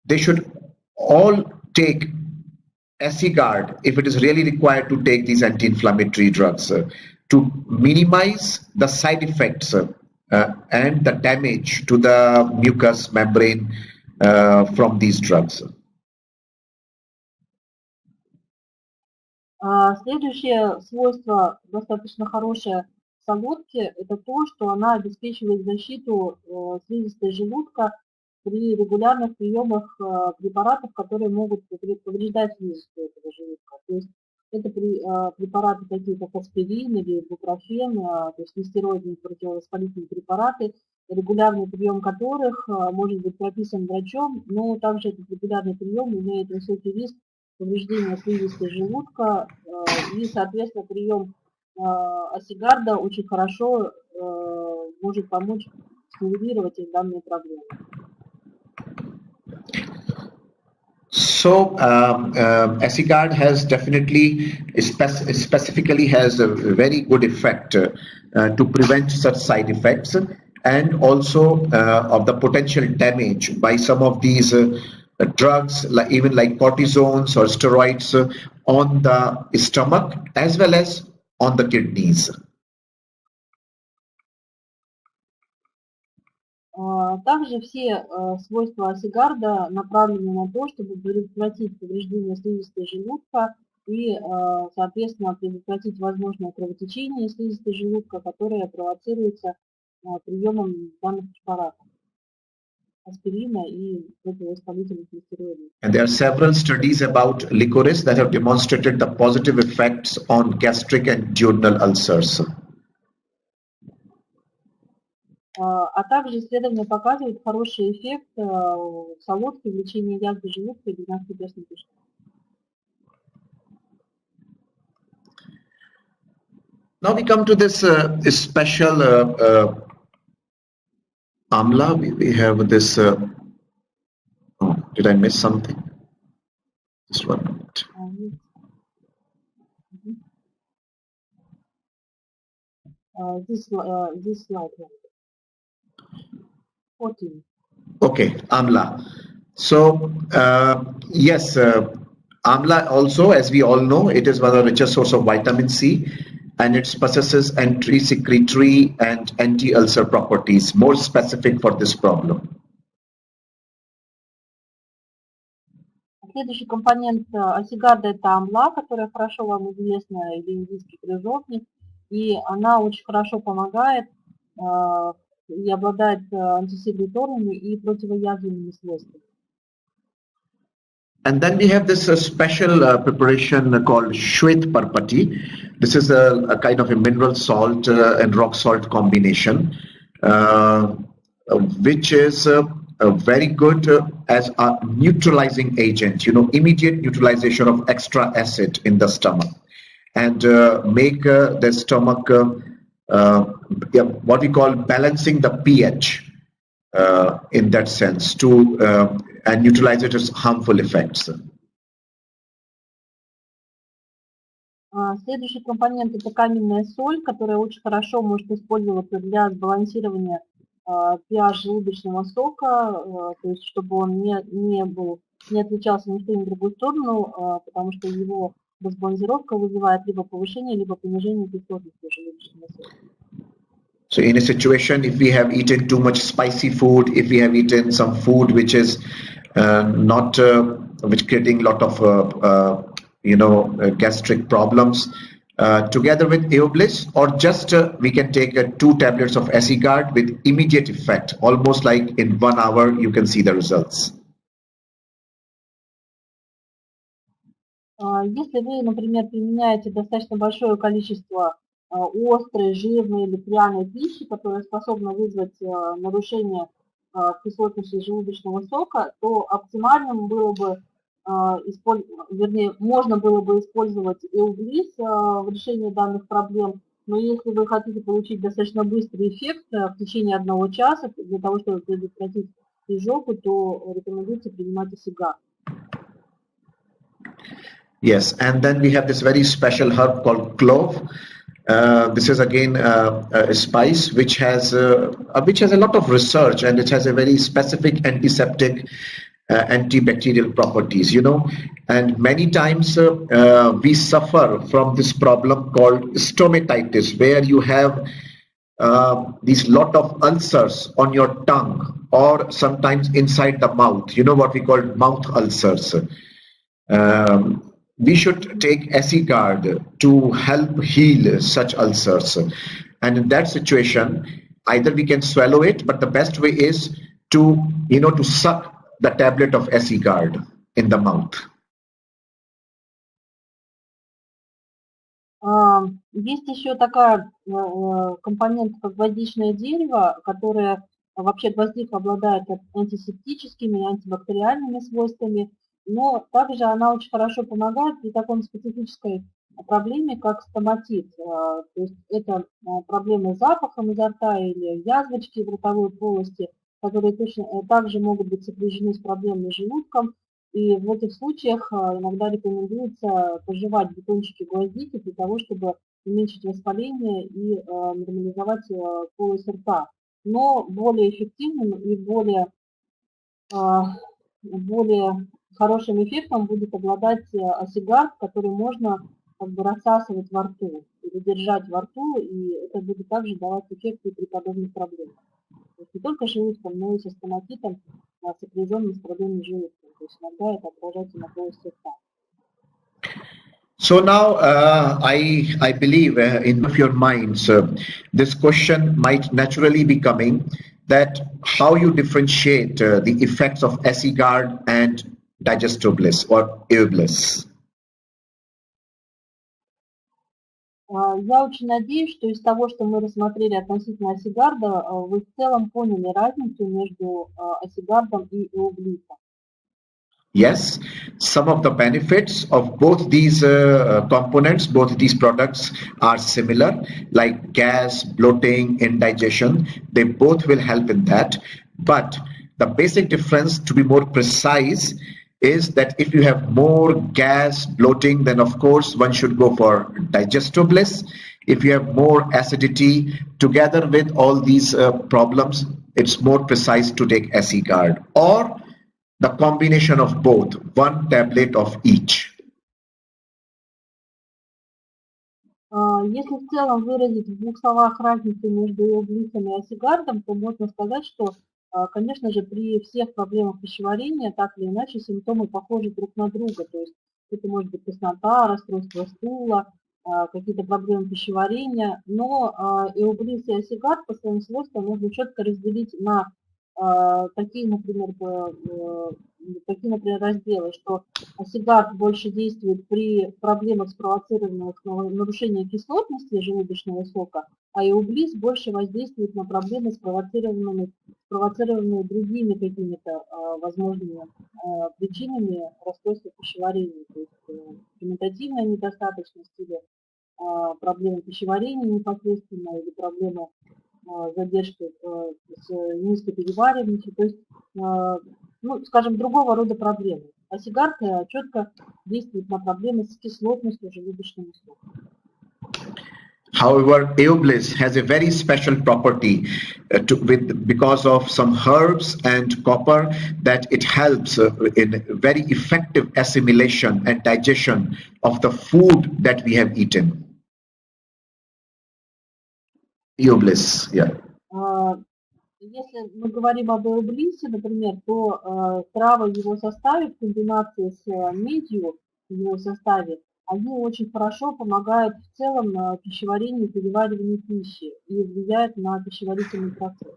they should all take Assigard if it is really required to take these anti-inflammatory drugs to minimize the side effects and the damage to the mucous membrane from these drugs. Следующее свойство, достаточно хорошее солодки, это то, что она обеспечивает защиту слизистой желудка при регулярных приемах препаратов, которые могут повреждать слизистую этого желудка. То есть это препараты такие, как аспирин или бупрофен, то есть нестероидные противовоспалительные препараты, регулярный прием которых может быть прописан врачом, но также этот регулярный прием имеет высокий риск повреждения слизистой желудка, и, соответственно, прием Асигарда очень хорошо может помочь снивелировать данные проблемы. So Assigard has definitely, specifically has a very good effect to prevent such side effects, and also of the potential damage by some of these drugs, even like cortisones or steroids on the stomach as well as on the kidneys. Также все свойства асигарда направлены на то, чтобы предотвратить повреждение слизистой желудка и, соответственно, предотвратить возможное кровотечение слизистой желудка, которое провоцируется приемом данных препаратов аспирина и противовоспалительных нестероидов. And there are several studies about licorice that have demonstrated the positive effects on gastric and duodenal ulcers. А также исследования показывают хороший эффект солодки в лечении язвы желудка и двенадцатой перстной кишки. Now we come to this special amla. We have this. Oh, did I miss something? Just 1 minute. This slide. 14. Okay, amla. So yes, amla also, as we all know, it is one of the richest source of vitamin C, and it possesses anti-secretory and anti-ulcer properties, more specific for this problem. Следующий компонент асигарда – это амла, которая хорошо вам известна, или индийский крыжовник, и она очень хорошо помогает и обладает антисекреторными и противоязвенными свойствами. And then we have this special preparation called Shwet Parpati. This is a kind of a mineral salt and rock salt combination, which is very good as a neutralizing agent, immediate neutralization of extra acid in the stomach, and make the stomach what we call balancing the pH in that sense to and neutralize its harmful effects. Следующий компонент – это каменная соль, которая очень хорошо может использоваться для сбалансирования pH желудочного сока, то есть чтобы он не отличался ни в ту, ни в другую сторону, потому что его разбалансировка вызывает либо повышение, либо понижение кислотности желудочного сока. So in a situation, if we have eaten too much spicy food, if we have eaten some food which is which creating a lot of gastric problems, together with Aeobliss, or just we can take 2 tablets of Assigard with immediate effect, almost like in 1 hour you can see the results. Если вы, например, применяете достаточно большое количество острой, жирной или пряной пищи, которая способна вызвать нарушение кислотности желудочного сока, то оптимальным было бы, можно было бы использовать Aeobliss в решении данных проблем, но если вы хотите получить достаточно быстрый эффект в течение 1 часа, для того, чтобы предотвратить изжогу, то рекомендуется принимать Асигард. Yes, and then we have this very special herb called clove. This is again a spice which has a lot of research, and it has a very specific antiseptic, antibacterial properties, and many times we suffer from this problem called stomatitis, where you have these lot of ulcers on your tongue or sometimes inside the mouth, what we call mouth ulcers. We should take Assigard to help heal such ulcers, and in that situation either we can swallow it, but the best way is to to suck the tablet of Assigard in the mouth. Есть еще такая компонент, как гвоздичное дерево, которое вообще гвоздика обладает антисептическими и антибактериальными свойствами, но также она очень хорошо помогает при такой специфической проблеме, как стоматит. То есть это проблемы с запахом изо рта или язвочки в ротовой полости, которые точно также могут быть сопряжены с проблемой с желудком. И в этих случаях иногда рекомендуется пожевать бутончики гвоздики для того, чтобы уменьшить воспаление и нормализовать полость рта. Но более эффективным и более хорошим эффектом будет обладать Асигард, который можно рассасывать во рту. или держать во рту, и это будет также давать эффекты при подобных проблемах. То есть не только желудком, но и со стоматитом, сопряженным с проблемой желудка. То есть иногда это отражается на полости рта. So now I believe in of your minds this question might naturally be coming, that how you differentiate the effects of Asигард and Digestibliss or Eobliss. Я очень надеюсь, что из того, что мы рассмотрели относительно Асигарда, вы в целом поняли разницу между Асигардом и Эоблиссом. Yes, some of the benefits of both these components, both these products are similar, like gas, bloating, indigestion. They both will help in that. But the basic difference, to be more precise, is that if you have more gas, bloating, then of course one should go for Digestibliss. If you have more acidity, together with all these problems, it's more precise to take Assigard, or the combination of both, one tablet of each. Если в целом выразить в двух словах разницу между Эоблиссом и Асигардом, то можно сказать, что, конечно же, при всех проблемах пищеварения так или иначе симптомы похожи друг на друга. То есть это может быть тошнота, расстройство стула, какие-то проблемы пищеварения. Но Эоблисс и Асигард по своим свойствам можно четко разделить на такие, например, разделы, что Асигард больше действует при проблемах, спровоцированных нарушением кислотности желудочного сока, а Эоблисс больше воздействует на проблемы, спровоцированные другими какими-то возможными причинами расстройства пищеварения, то есть ферментативная недостаточность или проблемы пищеварения непосредственно, или проблемы задержки с низкой перевариваемостью, то есть, ну, скажем, другого рода проблемы. Асигард четко действует на проблемы с кислотностью желудочного сока. However, Eobliss has a very special property because of some herbs and copper, that it helps in very effective assimilation and digestion of the food that we have eaten. Eobliss, yeah. Если мы говорим об Эоблиссе, например, то травы в его составе в комбинации с медью в его составе, они очень хорошо помогают в целом пищеварению и перевариванию пищи и влияют на пищеварительный процесс.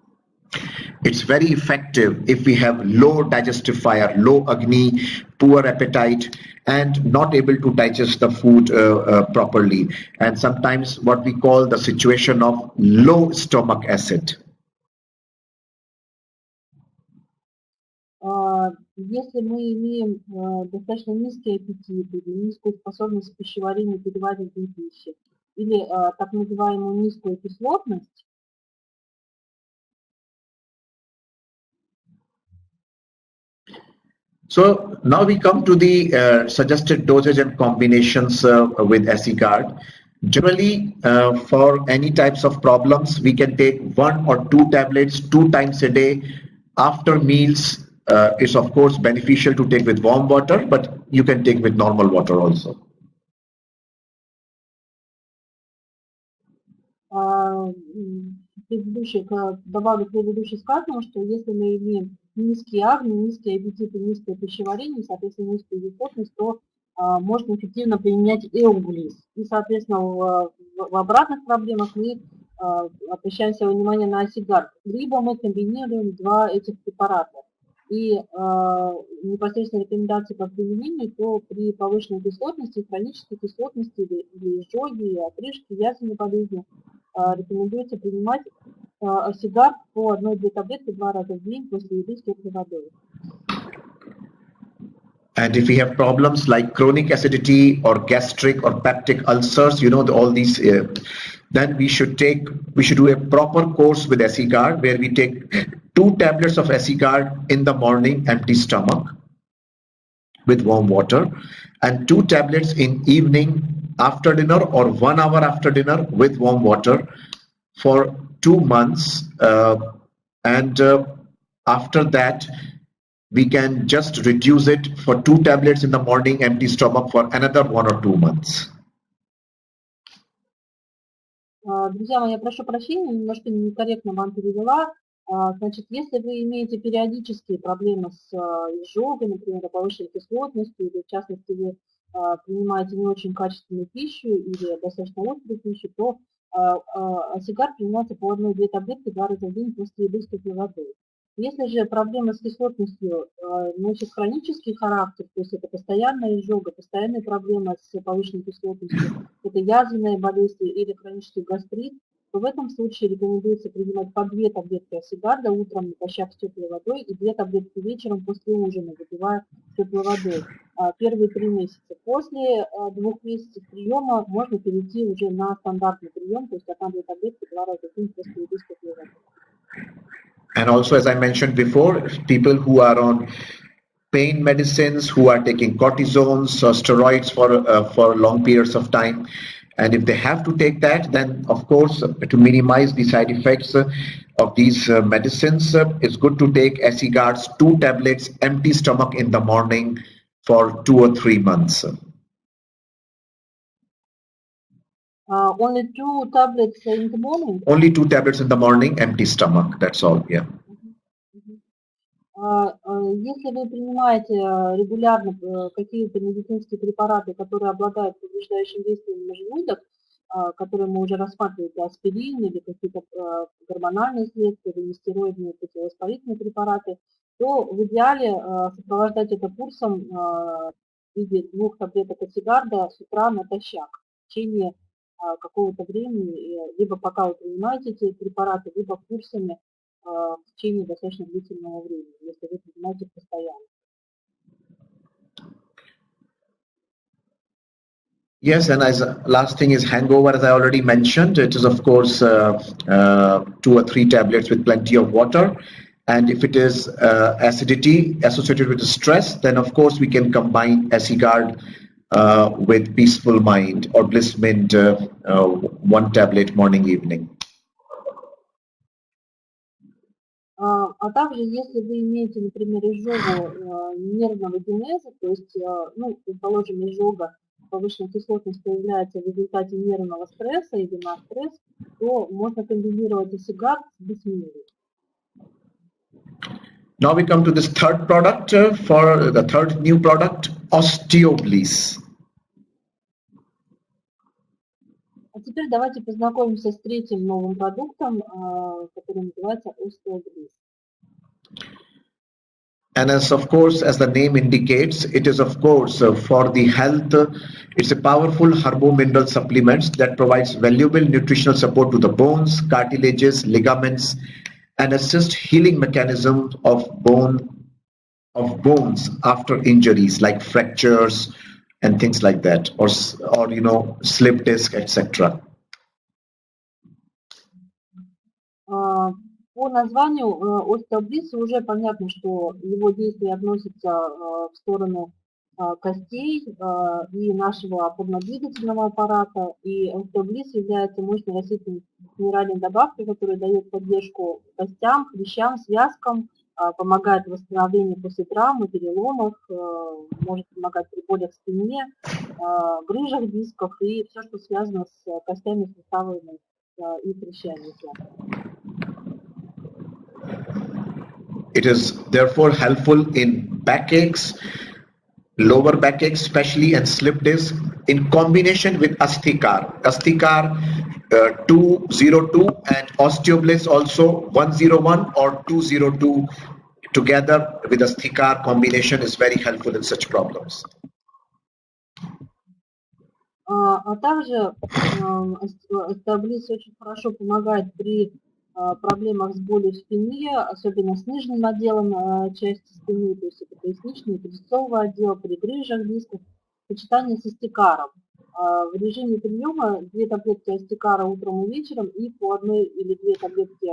It's very effective if we have low digestive fire, low agni, poor appetite, and not able to digest the food properly. And sometimes what we call the situation of low stomach acid. Если мы имеем достаточно низкий аппетит или низкую способность к пищеварению и перевариванию пищи, или так называемую низкую кислотность, So now we come to the suggested dosage and combinations with Assigard. Generally, for any types of problems, we can take 1 or 2 tablets 2 times a day after meals. It's of course beneficial to take with warm water, but you can take with normal water also. Добавлю к предыдущему сказанному, что если мы имеем низкий агни, низкий аппетит и низкое пищеварение, соответственно, низкую кислотность, то можно эффективно применять Эоблисс. И, соответственно, в обратных проблемах мы обращаем свое внимание на Асигард. Либо мы комбинируем 2 этих препарата. И непосредственно рекомендации по применению, то при повышенной кислотности, хронической кислотности или изжоге, отрыжке, язвенной болезни рекомендуется принимать Асигард по 1-2 таблетки 2 раза в день после еды с теплой водой. And if we have problems like chronic acidity or gastric or peptic ulcers, you know, all these, then we should do a proper course with Assigard, where we take 2 tablets of Assigard in the morning, empty stomach, with warm water, and 2 tablets in evening after dinner or 1 hour after dinner with warm water for 2 months, and after that we can just reduce it for 2 tablets in the morning, empty stomach, for another 1 or 2 months. Друзья мои, я прошу прощения, немножко некорректно вам перевела. Значит, если вы имеете периодические проблемы с изжогой, например, повышенной кислотностью, или в частности вы принимаете не очень качественную пищу или достаточно острую пищу, то Асигард принимается по 1-2 таблетки 2 раза в день после еды с теплой водой. Если же проблема с кислотностью носит хронический характер, то есть это постоянная изжога, постоянные проблемы с повышенной кислотностью, это язвенная болезнь или хронический гастрит, то в этом случае рекомендуется принимать по 2 таблетки Асигарда утром натощак с теплой водой и 2 таблетки вечером после ужина, выпивая теплой водой. Первые 3 месяца. После 2 месяцев приема можно перейти уже на стандартный прием, то есть 1-2 таблетки 2 раза в день после еды с теплой водой. And also, as I mentioned before, people who are on pain medicines, who are taking cortisones or steroids for long periods of time, and if they have to take that, then of course, to minimize the side effects of these medicines, it's good to take Asigard's 2 tablets empty stomach in the morning for 2 or 3 months. Only 2 tablets in the morning? Only 2 tablets in the morning, empty stomach, that's all, yeah. Если вы принимаете регулярно какие-то медицинские препараты, которые обладают повреждающим действием на желудок, которые мы уже рассматривали, аспирин или какие-то гормональные средства, или нестероидные противовоспалительные препараты, то в идеале сопровождать это курсом в виде 2 таблеток Асигарда с утра натощак в течение какого-то времени, либо пока вы принимаете эти препараты, либо курсами в течение достаточно длительного времени, если вы принимаете их постоянно. Yes, and as last thing is hangover, as I already mentioned, it is of course 2 or 3 tablets with plenty of water. And if it is acidity associated with stress, then of course we can combine Asigard with peaceful mind or bliss mint 1 tablet morning evening. А также, если вы имеете, например, изжогу нервного генеза, то есть, ну, предположим, изжога повышенной кислотности появляется в результате нервного стресса или на стресс, то можно комбинировать Асигард с блисминой. Now we come to this third product, for the third new product, Ostеоблисс. А теперь давайте познакомимся с 3-м новым продуктом, который называется Остеоблисс. And as of course, as the name indicates, it is of course for the health. It's a powerful herbo-mineral supplement that provides valuable nutritional support to the bones, cartilages, ligaments, and assist healing mechanism of bones after injuries like fractures and things like that, or you know, slip disc, etc. По названию остеоблисса уже понятно, что его действие относится в сторону костей и нашего опорно-двигательного аппарата, и остеоблисс является мощной растительной минеральной добавкой, которая дает поддержку костям, хрящам, связкам, помогает в восстановлении после травм, переломов, может помогать при болях в спине, грыжах дисков и все, что связано с костями, суставами и хрящами. It is therefore helpful in backaches, lower backaches especially, and slip disc in combination with Astikar 202 and Ostеоблисс also 101 or 202 together with Astikar combination is very helpful in such problems. А также остеоблисс очень хорошо помогает при проблемах с болью в спине, особенно с нижним отделом части спины, то есть это поясничный и крестцовый отдел, при грыжах дисков, сочетание с Астикаром. В режиме приема 2 таблетки Астикара утром и вечером и по 1 или 2 таблетки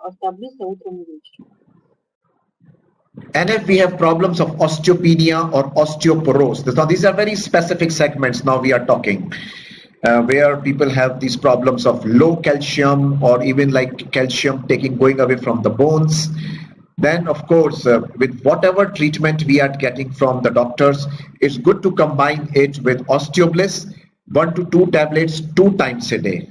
остеоблисса утром и вечером. And if we have problems of osteopenia or osteoporosis, now these are very specific segments now we are talking. Where people have these problems of low calcium or even like calcium going away from the bones, then of course with whatever treatment we are getting from the doctors, it's good to combine it with Ostеоблисс 1 to 2 tablets 2 times a day.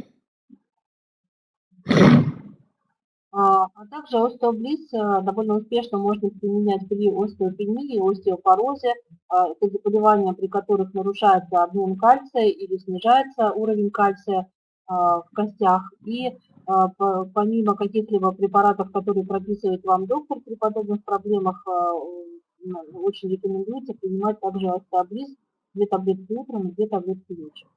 А также остеоблисс довольно успешно можно применять при остеопении, остеопорозе. Это заболевания, при которых нарушается обмен кальция или снижается уровень кальция в костях. И помимо каких-либо препаратов, которые прописывает вам доктор при подобных проблемах, очень рекомендуется принимать также остеоблисс 2 таблетки утром и 2 таблетки вечером.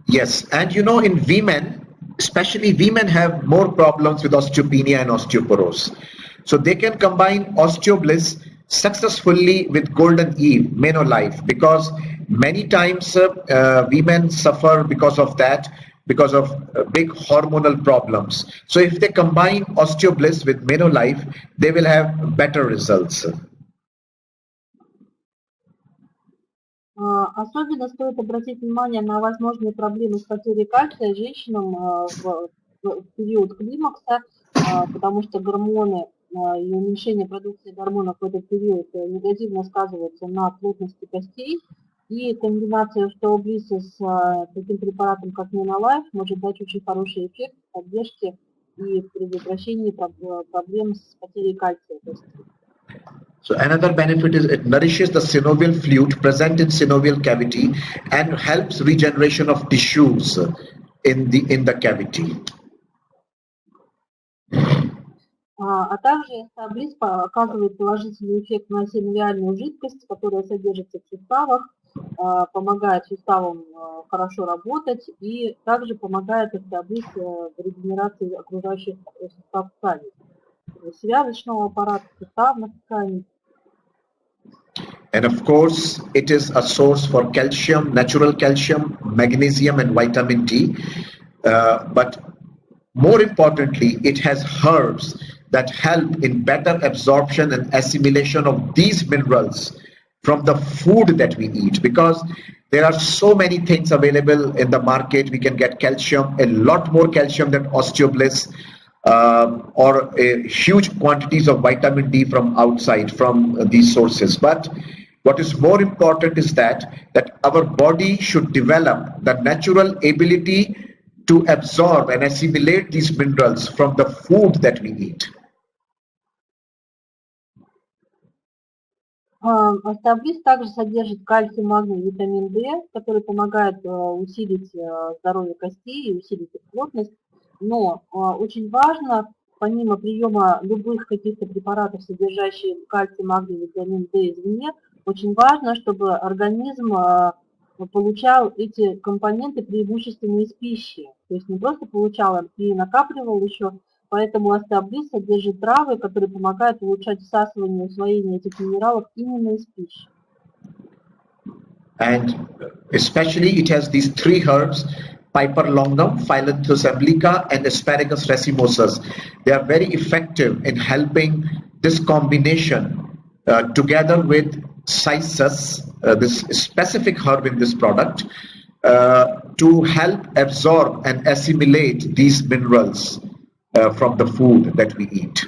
Yes, and you know, in women, especially women have more problems with osteopenia and osteoporose. So they can combine Osteobliss successfully with Golden Eve, Menolife, because many times women suffer because of that, because of big hormonal problems. So if they combine Osteobliss with Menolife, they will have better results. Особенно стоит обратить внимание на возможные проблемы с потерей кальция женщинам в период климакса, потому что гормоны и уменьшение продукции гормонов в этот период негативно сказываются на плотности костей. И комбинация Остеоблисса с таким препаратом, как Menolife, может дать очень хороший эффект в поддержке и предотвращении проблем с потерей кальция костей. So another benefit is it nourishes the synovial fluid present in synovial cavity and helps regeneration of tissues in the cavity. А также Остеоблисс оказывает положительный эффект на синовиальную жидкость, которая содержится в суставах, помогает суставам хорошо работать и также помогает Остеоблисс в регенерации окружающих сустав тканей, связочного аппарата, суставных тканей. And of course, it is a source for calcium, natural calcium, magnesium, and vitamin D. But more importantly, it has herbs that help in better absorption and assimilation of these minerals from the food that we eat, because there are so many things available in the market. We can get calcium, a lot more calcium than Osteobliss, or huge quantities of vitamin D from outside, from these sources. But what is more important is that our body should develop the natural ability to absorb and assimilate these minerals from the food that we eat. Остеоблисс также содержит кальций, магний, витамин D, который помогает усилить здоровье костей и усилить их плотность. Но очень важно, помимо приема любых каких-то препаратов, содержащих кальций, магний, витамин D извне, очень важно, чтобы организм получал эти компоненты преимущественно из пищи. То есть не просто получал, а и накапливал еще. Поэтому Остеоблисс содержит травы, которые помогают улучшать всасывание и усвоение этих минералов именно из пищи. And especially it has these 3 herbs, Piper longnum, Phyllanthus amblica, and Asparagus racemosus. They are very effective in helping this combination together with Cissus, this specific herb in this product, to help absorb and assimilate these minerals from the food that we eat.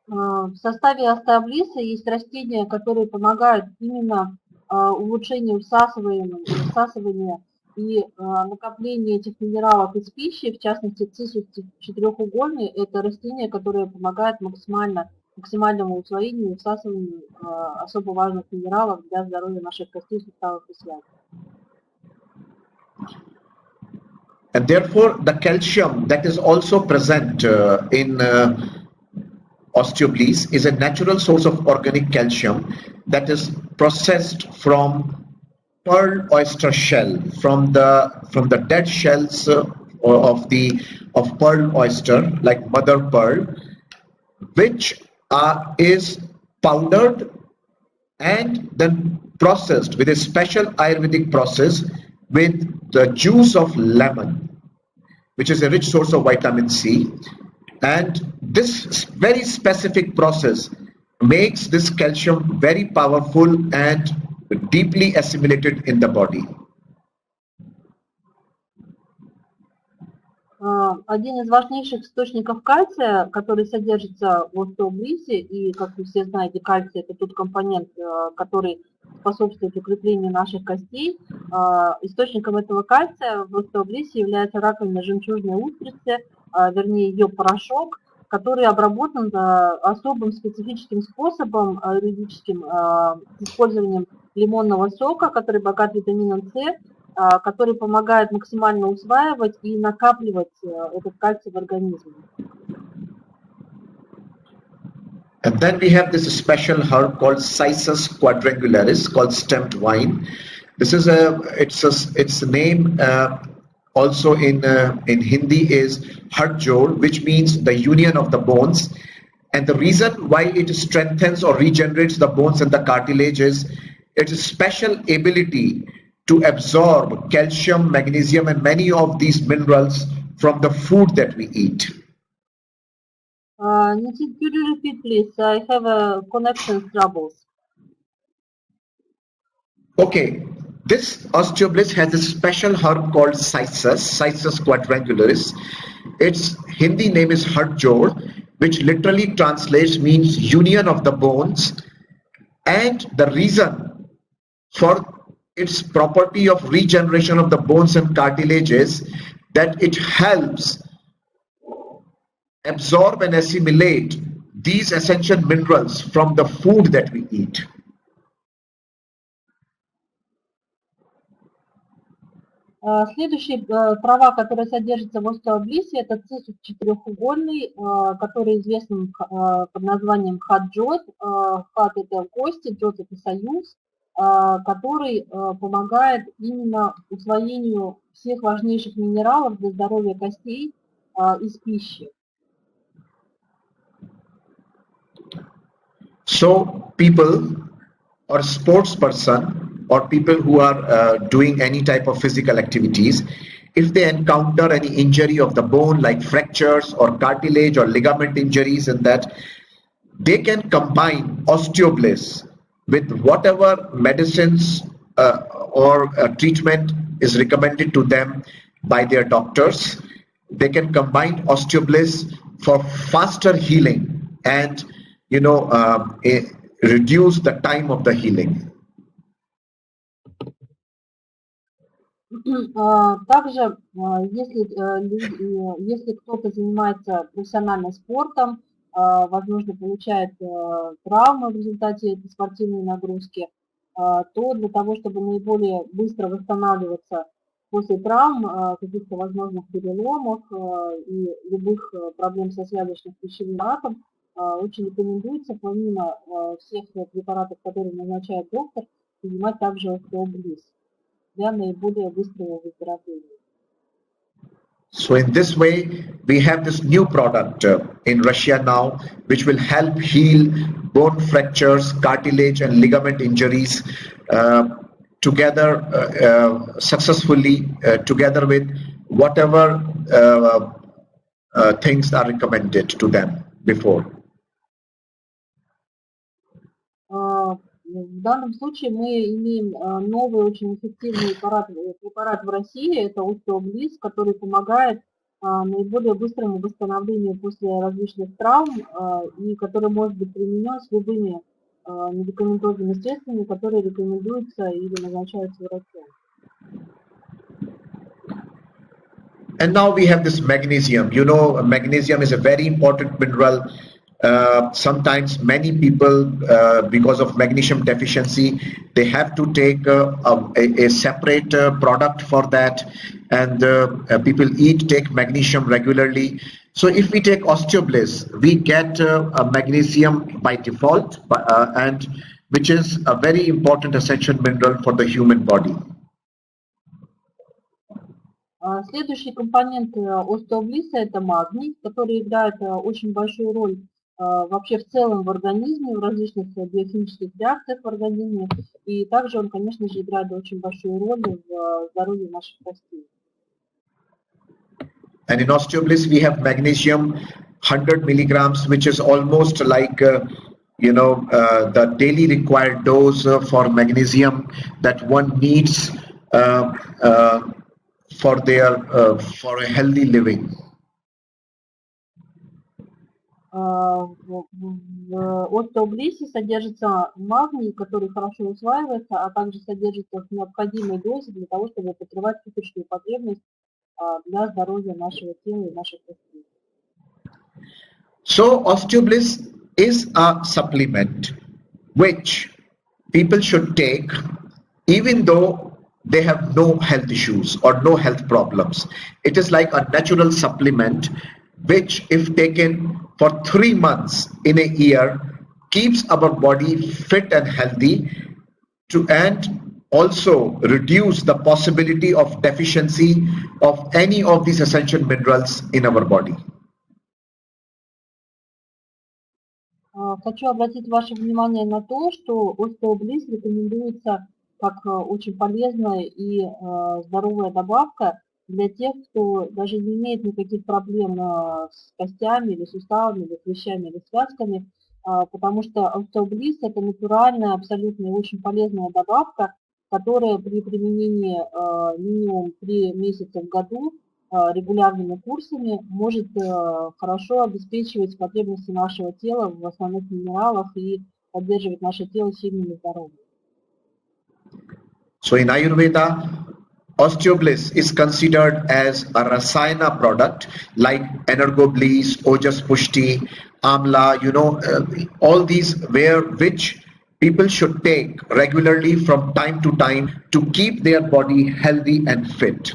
В составе Остеоблисса есть растения, которые помогают именно улучшению всасывания и накопления этих минералов из пищи, в частности цисус четырехугольный. Это растение, которое помогает максимальному усвоению и всасыванию особо важных минералов для здоровья наших костей, суставов и связок. And therefore, the calcium that is also present in Osteobliss is a natural source of organic calcium that is processed from pearl oyster shell, from the dead shells of pearl oyster, like mother pearl, which is powdered and then processed with a special Ayurvedic process with the juice of lemon, which is a rich source of vitamin C. And this very specific process makes this calcium very powerful and deeply assimilated in the body. Один из важнейших источников кальция, который содержится в остеоблиссе, и, как вы все знаете, кальций – это тот компонент, который способствует укреплению наших костей. Источником этого кальция в остеоблиссе является раковина жемчужной устрицы, вернее ее порошок, который обработан особым специфическим способом юридическим с использованием лимонного сока, который богат витамином С, который помогает максимально усваивать и накапливать этот кальций в организме. And then we have this special herb called Cissus quadrangularis, called stemmed vine. This is its name also in Hindi is Harjol, which means the union of the bones. And the reason why it strengthens or regenerates the bones and the cartilage is its special ability to absorb calcium, magnesium, and many of these minerals from the food that we eat. Could you repeat, please? I have connection troubles. Okay, this Osteo-bliss has a special herb called Cissus quadrangularis. Its Hindi name is Harjol, which literally translates means union of the bones. And the reason for its property of regeneration of the bones and cartilage is that it helps absorb and assimilate these essential minerals from the food that we eat. Следующая трава, которая содержится в остеоблиссе, это цисус четырехугольный, который известен под названием хаджот. Хат – это кости, джот – это союз, который помогает именно усвоению всех важнейших минералов для здоровья костей из пищи. So people or sports person or people who are doing any type of physical activities, if they encounter any injury of the bone like fractures or cartilage or ligament injuries and that, they can combine Osteo-bliss with whatever medicines or treatment is recommended to them by their doctors. They can combine Osteo-bliss for faster healing and reduce the time of the healing. Также, если кто-то занимается профессиональным спортом, возможно, получает травмы в результате этой спортивной нагрузки, то для того, чтобы наиболее быстро восстанавливаться после травм, каких-то возможных переломов и любых проблем со связочно-пищевым аппаратом, очень рекомендуется, помимо всех препаратов, которые назначает доктор, принимать также Остеоблисс для наиболее быстрого выздоровления. So in this way, we have this new product in Russia now, which will help heal bone fractures, cartilage, and ligament injuries together successfully, together with whatever things are recommended to them before. В данном случае мы имеем новый очень эффективный препарат в России, это Остеоблисс, который помогает наиболее быстрому восстановлению после различных травм и который может быть применен с любыми медикаментозными средствами, которые рекомендуются или назначаются врачом. And now we have this magnesium. You know, magnesium is a very important mineral. Sometimes many people, because of magnesium deficiency, they have to take a separate product for that, and people take magnesium regularly. So if we take Osteo-bliss, we get a magnesium by default, and which is a very important essential mineral for the human body. Следующий компонент остеоблисса – это магний, который играет очень большую роль вообще в целом в организме, в различных биохимических реакциях в организме, и также он, конечно же, играет очень большую роль в здоровье наших костей. And in Osteo-bliss we have magnesium 100 milligrams, which is almost like the daily required dose for magnesium that one needs for a healthy living. В остеоблиссе содержится магний, который хорошо усваивается, а также содержится в необходимой дозе для того, чтобы покрывать суточную потребность для здоровья нашего тела и наших костей. So Osteobliss is a supplement which people should take even though they have no health issues or no health problems. It is like a natural supplement which, if taken for 3 months in a year, keeps our body fit and healthy and also reduce the possibility of deficiency of any of these essential minerals in our body. Хочу обратить ваше внимание на то, что остеоблисс рекомендуется как очень полезная и здоровая добавка для тех, кто даже не имеет никаких проблем с костями или суставами, или клещами, или связками, потому что остеоблисс – это натуральная, абсолютно и очень полезная добавка, которая при применении минимум 3 месяца в году регулярными курсами может хорошо обеспечивать потребности нашего тела в основных минералах и поддерживать наше тело сильным и здоровым. So in Ayurveda, Osteobliss is considered as a rasayana product like Energobliss, Ojas Pushti, Amla, all these which people should take regularly from time to time to keep their body healthy and fit.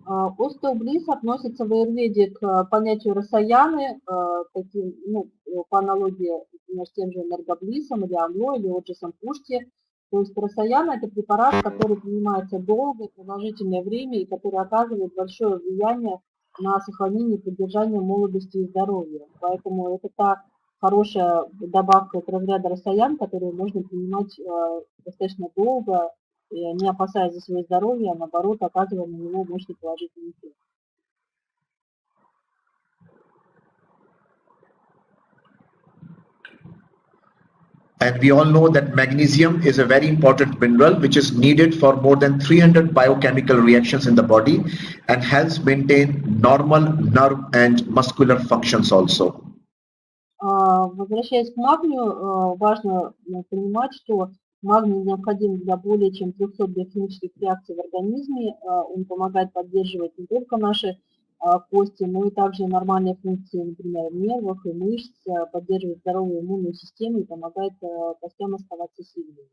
Остеоблисс относится в аюрведе к понятию расаяны, по аналогии с тем же энергоблиссом или амло или оджасом пушти. То есть расаяна – это препарат, который принимается долго, продолжительное время и который оказывает большое влияние на сохранение и поддержание молодости и здоровья. Поэтому это та хорошая добавка от разряда расаян, которую можно принимать достаточно долго, не опасаясь за свое здоровье, а наоборот, оказывая на него мощный положительный эффект. And we all know that magnesium is a very important mineral which is needed for more than 300 biochemical reactions in the body and helps maintain normal nerve and muscular functions also. Возвращаясь к магнию, важно понимать, что магний необходим для более чем 300 биохимических реакций в организме. Он помогает поддерживать не только наши кости, но и также нормальные функции, например, нервов и мышц, поддерживает здоровую иммунную систему и помогает костям оставаться сильными.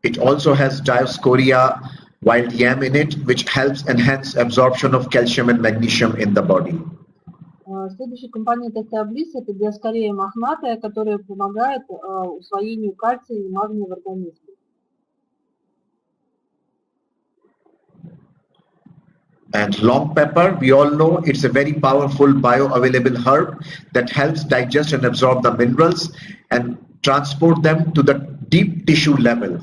It also has Dioscorea wild yam in it, which helps enhance absorption of calcium and magnesium in the body. Следующий компонент Остеоблисс – это Диоскорея мохнатая, которая помогает усвоению кальция и магния в организме. And long pepper, we all know it's a very powerful bioavailable herb that helps digest and absorb the minerals and transport them to the deep tissue level.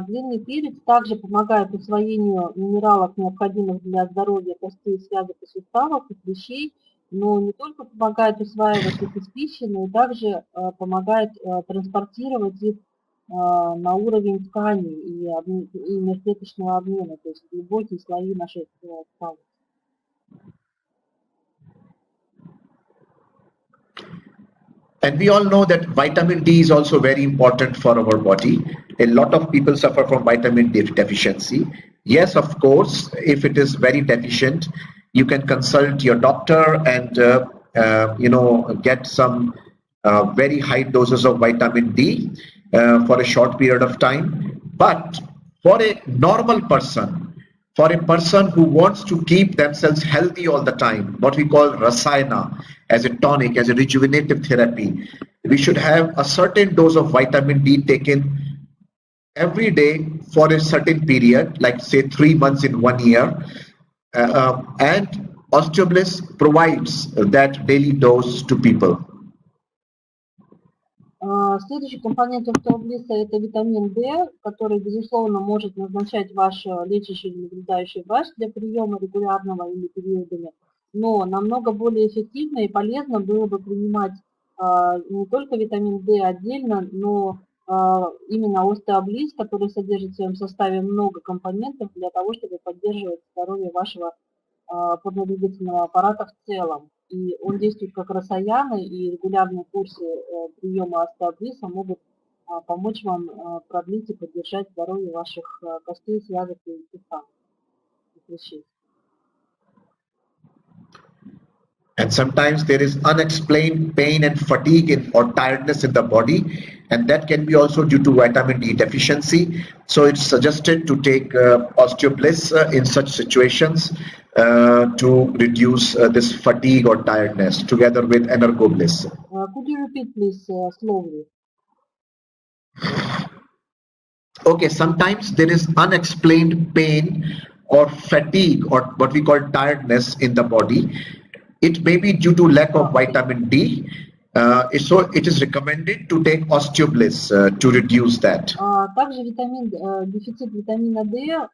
Длинный перец также помогает усвоению минералов, необходимых для здоровья костей, связок и суставов и клещей, но не только помогает усваивать их из пищи, но и также помогает транспортировать их на уровень тканей и межклеточного обмена, то есть глубокие слои нашей ткани. And we all know that vitamin D is also very important for our body. A lot of people suffer from vitamin D deficiency. Yes, of course, if it is very deficient, you can consult your doctor and get some very high doses of vitamin D for a short period of time. But for a normal person, for a person who wants to keep themselves healthy all the time, what we call rasayana, as a tonic, as a rejuvenative therapy, we should have a certain dose of vitamin D taken every day for a certain period, like say 3 months in 1 year. And Osteobliss provides that daily dose to people. Следующий компонент остеоблисса – это витамин D, который, безусловно, может назначать ваш лечащий или наблюдающий врач для приема регулярного или периодами. Но намного более эффективно и полезно было бы принимать не только витамин D отдельно, но именно Остеоблисс, который содержит в своем составе много компонентов для того, чтобы поддерживать здоровье вашего опорно-двигательного аппарата в целом. И он действует как росаяна, и регулярные курсы приема Остеоблисса могут помочь вам продлить и поддержать здоровье ваших костей, связок и хрящей. And sometimes there is unexplained pain and fatigue or tiredness in the body, and that can be also due to vitamin D deficiency. So it's suggested to take Osteobliss in such situations to reduce this fatigue or tiredness together with Energobliss. Could you repeat please slowly? Okay, sometimes there is unexplained pain or fatigue or what we call tiredness in the body. It may be due to lack of vitamin D. So it is recommended to take Osteobliss to reduce that. Также дефицит витамина D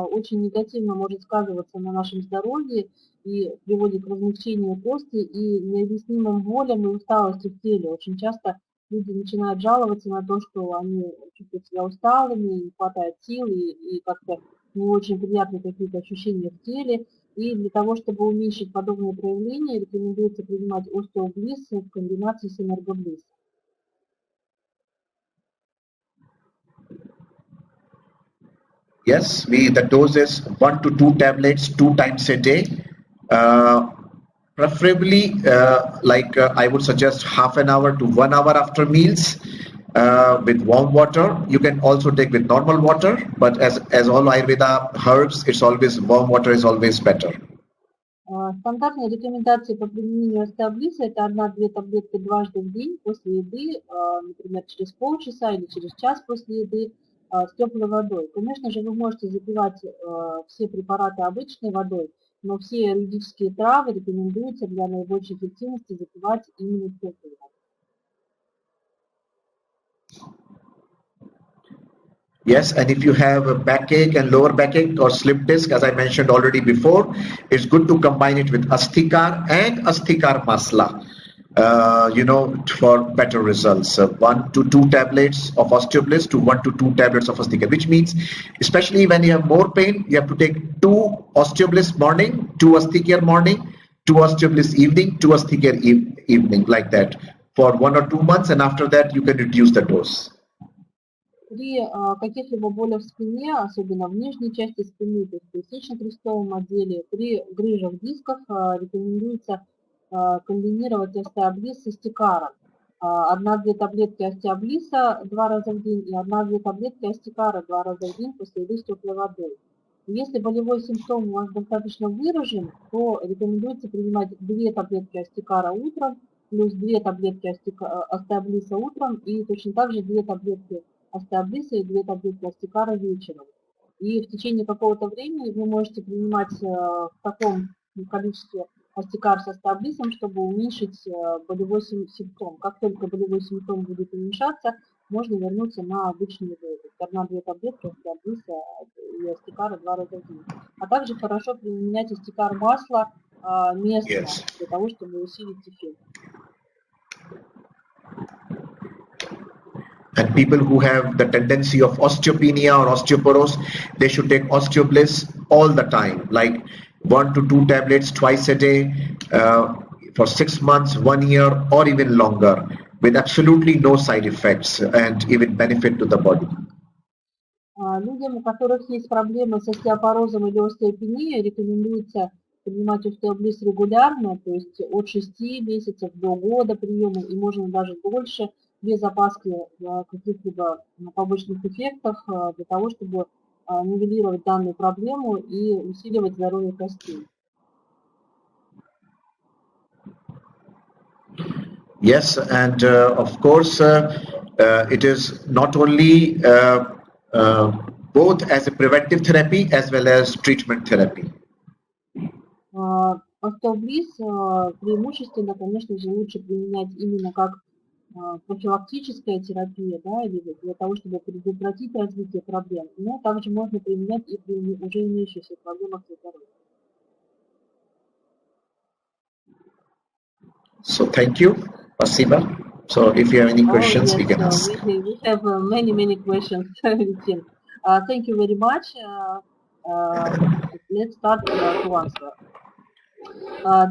очень негативно может сказываться на нашем здоровье и приводит к размягчению кости и необъяснимым болям и усталости в теле. Очень часто люди начинают жаловаться на то, что они чувствуют себя усталыми, не хватает сил и как-то не очень приятные какие-то ощущения в теле. И для того, чтобы уменьшить подобные проявления, рекомендуется принимать Остеоблисс в комбинации с Энергоблисс. Yes, the dose is 1 to 2 tablets 2 times a day. Preferably, I would suggest half an hour to 1 hour after meals with warm water. You can also take with normal water, but as all Ayurveda herbs, it's always warm water is always better. Стандартные рекомендации по применению Остеоблисса – это 1-2 таблетки дважды в день после еды, например, через полчаса или через час после еды с теплой водой. Конечно же, вы можете запивать все препараты обычной водой, но все юридические травы рекомендуется для наибольшей эффективности запивать именно теплой водой. Yes, and if you have a backache and lower backache or slip disc, as I mentioned already before, it's good to combine it with Astikar and Astikar Masla, for better results. 1 to 2 tablets of Osteobliss to 1 to 2 tablets of Astikar, which means, especially when you have more pain, you have to take 2 Osteobliss morning, 2 Astikar morning, 2 Osteobliss evening, 2 Astikar evening, like that, for 1 or 2 months, and after that you can reduce the dose. При каких-либо болях в спине, особенно в нижней части спины, то есть в пояснично-крестовом отделе, при грыжах в дисках рекомендуется комбинировать Остеоблисс с Астикаром. 1-2 таблетки Остеоблисса 2 раза в день и 1-2 таблетки Астикара 2 раза в день после еды с теплой водой. Если болевой симптом у вас достаточно выражен, то рекомендуется принимать 2 таблетки Астикара утром, плюс 2 таблетки Остеоблисса утром и точно так же 2 таблетки Остеоблисса и 2 таблетки Астикара вечером. И в течение какого-то времени вы можете принимать в таком количестве Астикар с Остеоблиссом, чтобы уменьшить болевой симптом. Как только болевой симптом будет уменьшаться, можно вернуться на обычную дозу. 1-2 таблетки Остеоблисса и Астикара 2 раза в день. А также хорошо применять Астикар масло местно, для того, чтобы усилить эффект. And people who have the tendency of osteopenia or osteoporose, they should take Osteobliss all the time, like 1 to 2 tablets twice a day for 6 months, 1 year, or even longer, with absolutely no side effects and even benefit to the body. Людям, у которых есть проблемы с остеопорозом или остеопенией, рекомендуется принимать Остеоблисс регулярно, то есть от 6 месяцев до года приема, и можно даже больше, без опаски каких-либо побочных эффектов, для того, чтобы нивелировать данную проблему и усиливать здоровье костей. Yes, and of course, it is not only both as a preventive therapy as well as treatment therapy. Остеоблисс преимущественно, конечно же, лучше применять именно как профилактическая терапия, да, или для того, чтобы предотвратить развитие проблем, но также можно применять и при уже имеющихся проблемах здоровья. So thank you. Спасибо. So if you have any Oh, questions, yes, we can ask. we have many questions, Nitin. Thank you very much. Let's start to answer.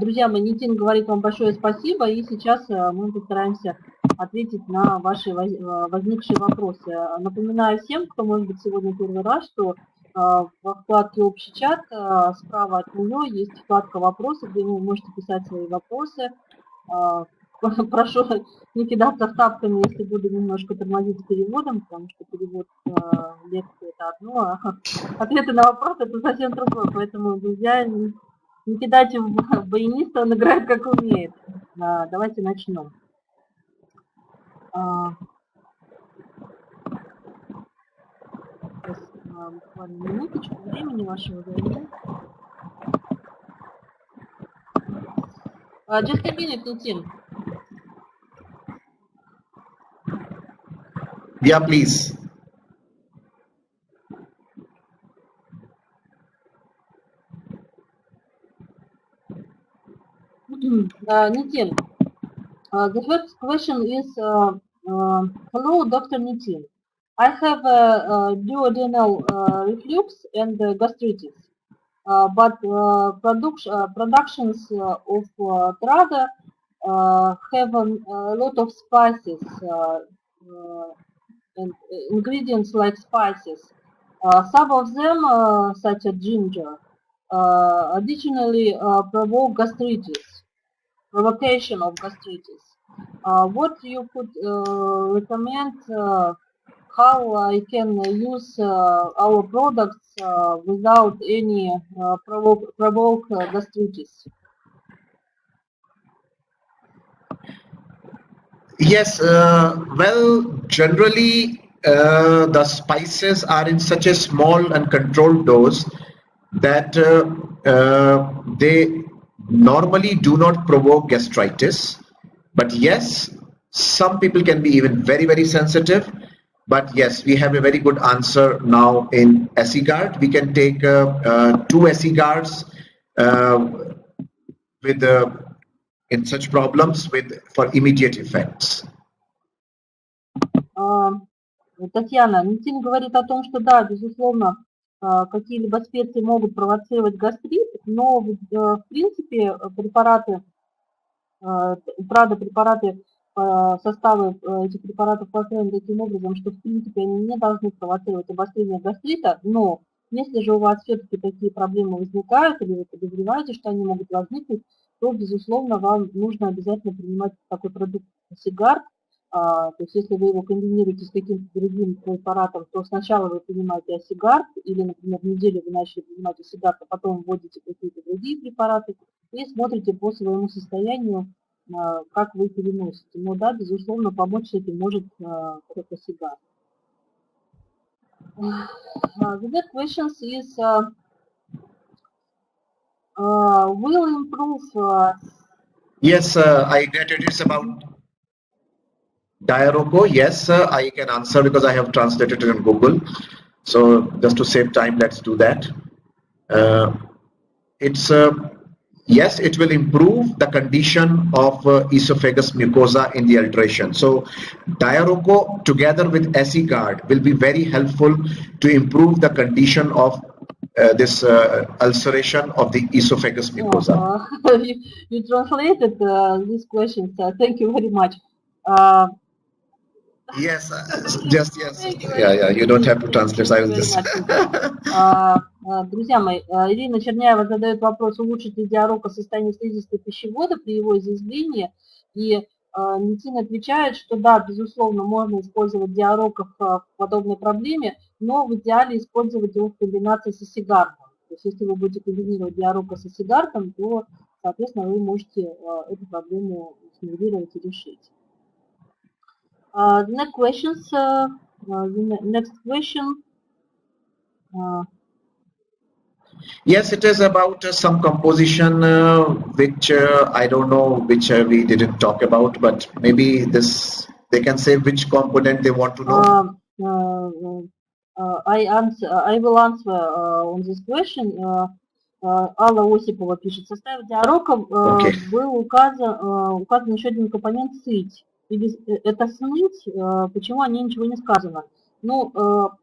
Друзья мои, Нитин говорит вам большое спасибо, и сейчас мы постараемся ответить на ваши возникшие вопросы. Напоминаю всем, кто, может быть, сегодня первый раз, что во вкладке «Общий чат» справа от нее есть вкладка «Вопросы», где вы можете писать свои вопросы. Прошу не кидаться вставками, если буду немножко тормозить с переводом, потому что перевод лекции – это одно, а ответы на вопросы – это совсем другое. Поэтому, друзья, не кидайте в баяниста, он играет как умеет. Давайте начнем. Сейчас буквально минуточку времени вашего займу. Just a minute, Nitin. Yeah, please. Nitin, the first question is, hello, Dr. Nitin. I have duodenal reflux and gastritis, but productions of Trada have a lot of spices and ingredients like spices. Some of them, such as ginger, additionally provoke gastritis, provocation of gastritis. What you could recommend how I can use our products without any provoke gastritis? Yes, well, generally the spices are in such a small and controlled dose that they normally do not provoke gastritis. But yes, some people can be even very sensitive. But yes, we have a very good answer now in Asигард. We can take 2 Asigards with in such problems for immediate effects. Татьяна, Нитин говорит о том, что да, безусловно, какие-либо специи могут провоцировать гастрит, но в принципе препараты, препараты, составы этих препаратов построены таким образом, что в принципе они не должны провоцировать обострение гастрита, но если же у вас все-таки такие проблемы возникают, или вы подозреваете, что они могут возникнуть, то, безусловно, вам нужно обязательно принимать такой продукт Асигард. То есть если вы его комбинируете с каким-то другим препаратом, то сначала вы принимаете Асигард, или, например, неделю вы начали принимать Асигард, а потом вводите какие-то другие препараты, и смотрите по своему состоянию, как вы переносите. Но да, безусловно, помочь с этим может этот Асигард. The next question is, will improve... Yes, I get it. It's about Diarroco. Yes, I can answer because I have translated it in Google. So just to save time, let's do that. Yes, it will improve the condition of esophagus mucosa in the alteration. So Diarroco together with Asигард will be very helpful to improve the condition of this ulceration of the esophagus mucosa. You translated these questions. Thank you very much. Yes, just yes. Yeah, you don't have to translate. I will just. Друзья мои, Ирина Черняева задает вопрос, улучшит ли Диарроко состояние слизистой пищевода при его изъязвлении. И Нитин отвечает, что да, безусловно, можно использовать Диарроко в подобной проблеме, но в идеале использовать его в комбинации с Асигардом. То есть если вы будете комбинировать Диарроко с Асигардом, то, соответственно, вы можете эту проблему снивелировать и решить. The next question. Yes, it is about some composition which I don't know which we didn't talk about, but maybe this they can say which component they want to know. I will answer on this question. Алла Осипова пишет, в составе Диарроко был указан еще один компонент сыть. это сныть, почему о ней ничего не сказано? Ну,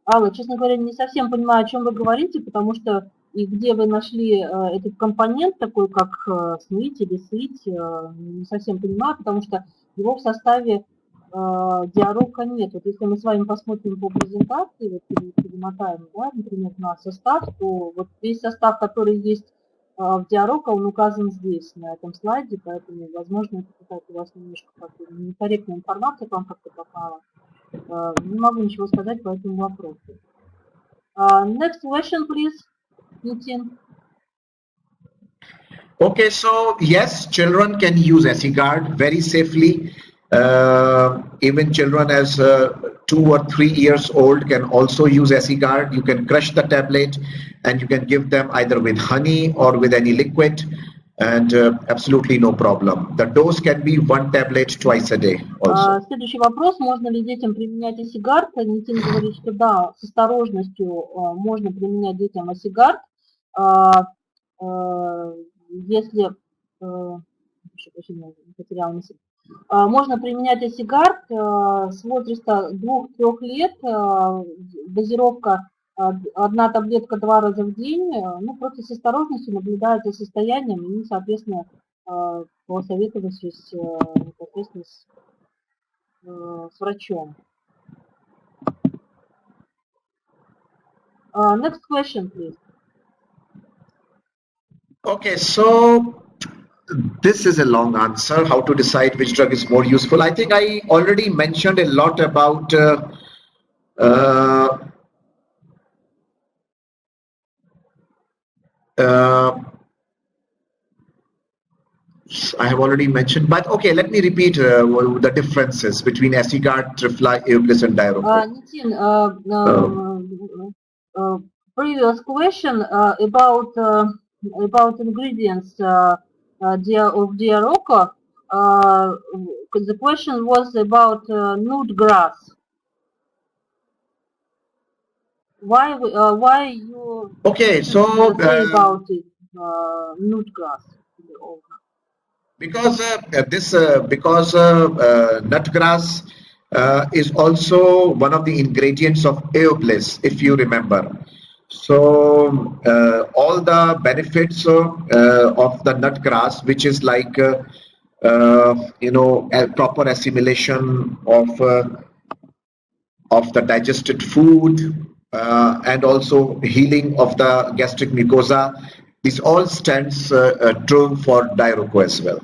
Алла, честно говоря, не совсем понимаю, о чем вы говорите, потому что и где вы нашли этот компонент, такой как сныть или сыть, не совсем понимаю, потому что его в составе Диарроко нет. Вот если мы с вами посмотрим по презентации, вот перемотаем, да, например, на состав, то вот весь состав, который есть в Диарроко, он указан здесь, на этом слайде, поэтому, возможно, это какая-то у вас немножко некорректная информация к вам как-то попала. Не могу ничего сказать по этому вопросу. Next question, please, Nitin. Okay, so yes, children can use Asигард very safely. Even children as 2 or 3 years old can also use Asигард. You can crush the tablet and you can give them either with honey or with any liquid, and absolutely no problem. The dose can be 1 tablet twice a day also. Следующий вопрос. Можно ли детям применять Асигард? Нитин говорит, что да, с осторожностью можно применять детям Асигард. Если... потеряла мысль. Можно применять Асигард с возраста 2-3 лет, дозировка 1 таблетка 2 раза в день, ну, просто с осторожностью наблюдать за состоянием и, соответственно, посоветовавшись непосредственно с врачом. Next question, please. Okay, so this is a long answer. How to decide which drug is more useful? I think I already mentioned a lot about I have already mentioned, but okay, let me repeat the differences between Asигард, Trifla, Eobliss, and Diarroco. Nitin, previous question about ingredients of Diarroco. The question was about nut grass. Why you okay? So say about it, nut grass? Because nut grass is also one of the ingredients of Eobliss, if you remember. So all the benefits of the nut grass, which is like a proper assimilation of the digested food, and also healing of the gastric mucosa, this all stands true for Diarroco as well.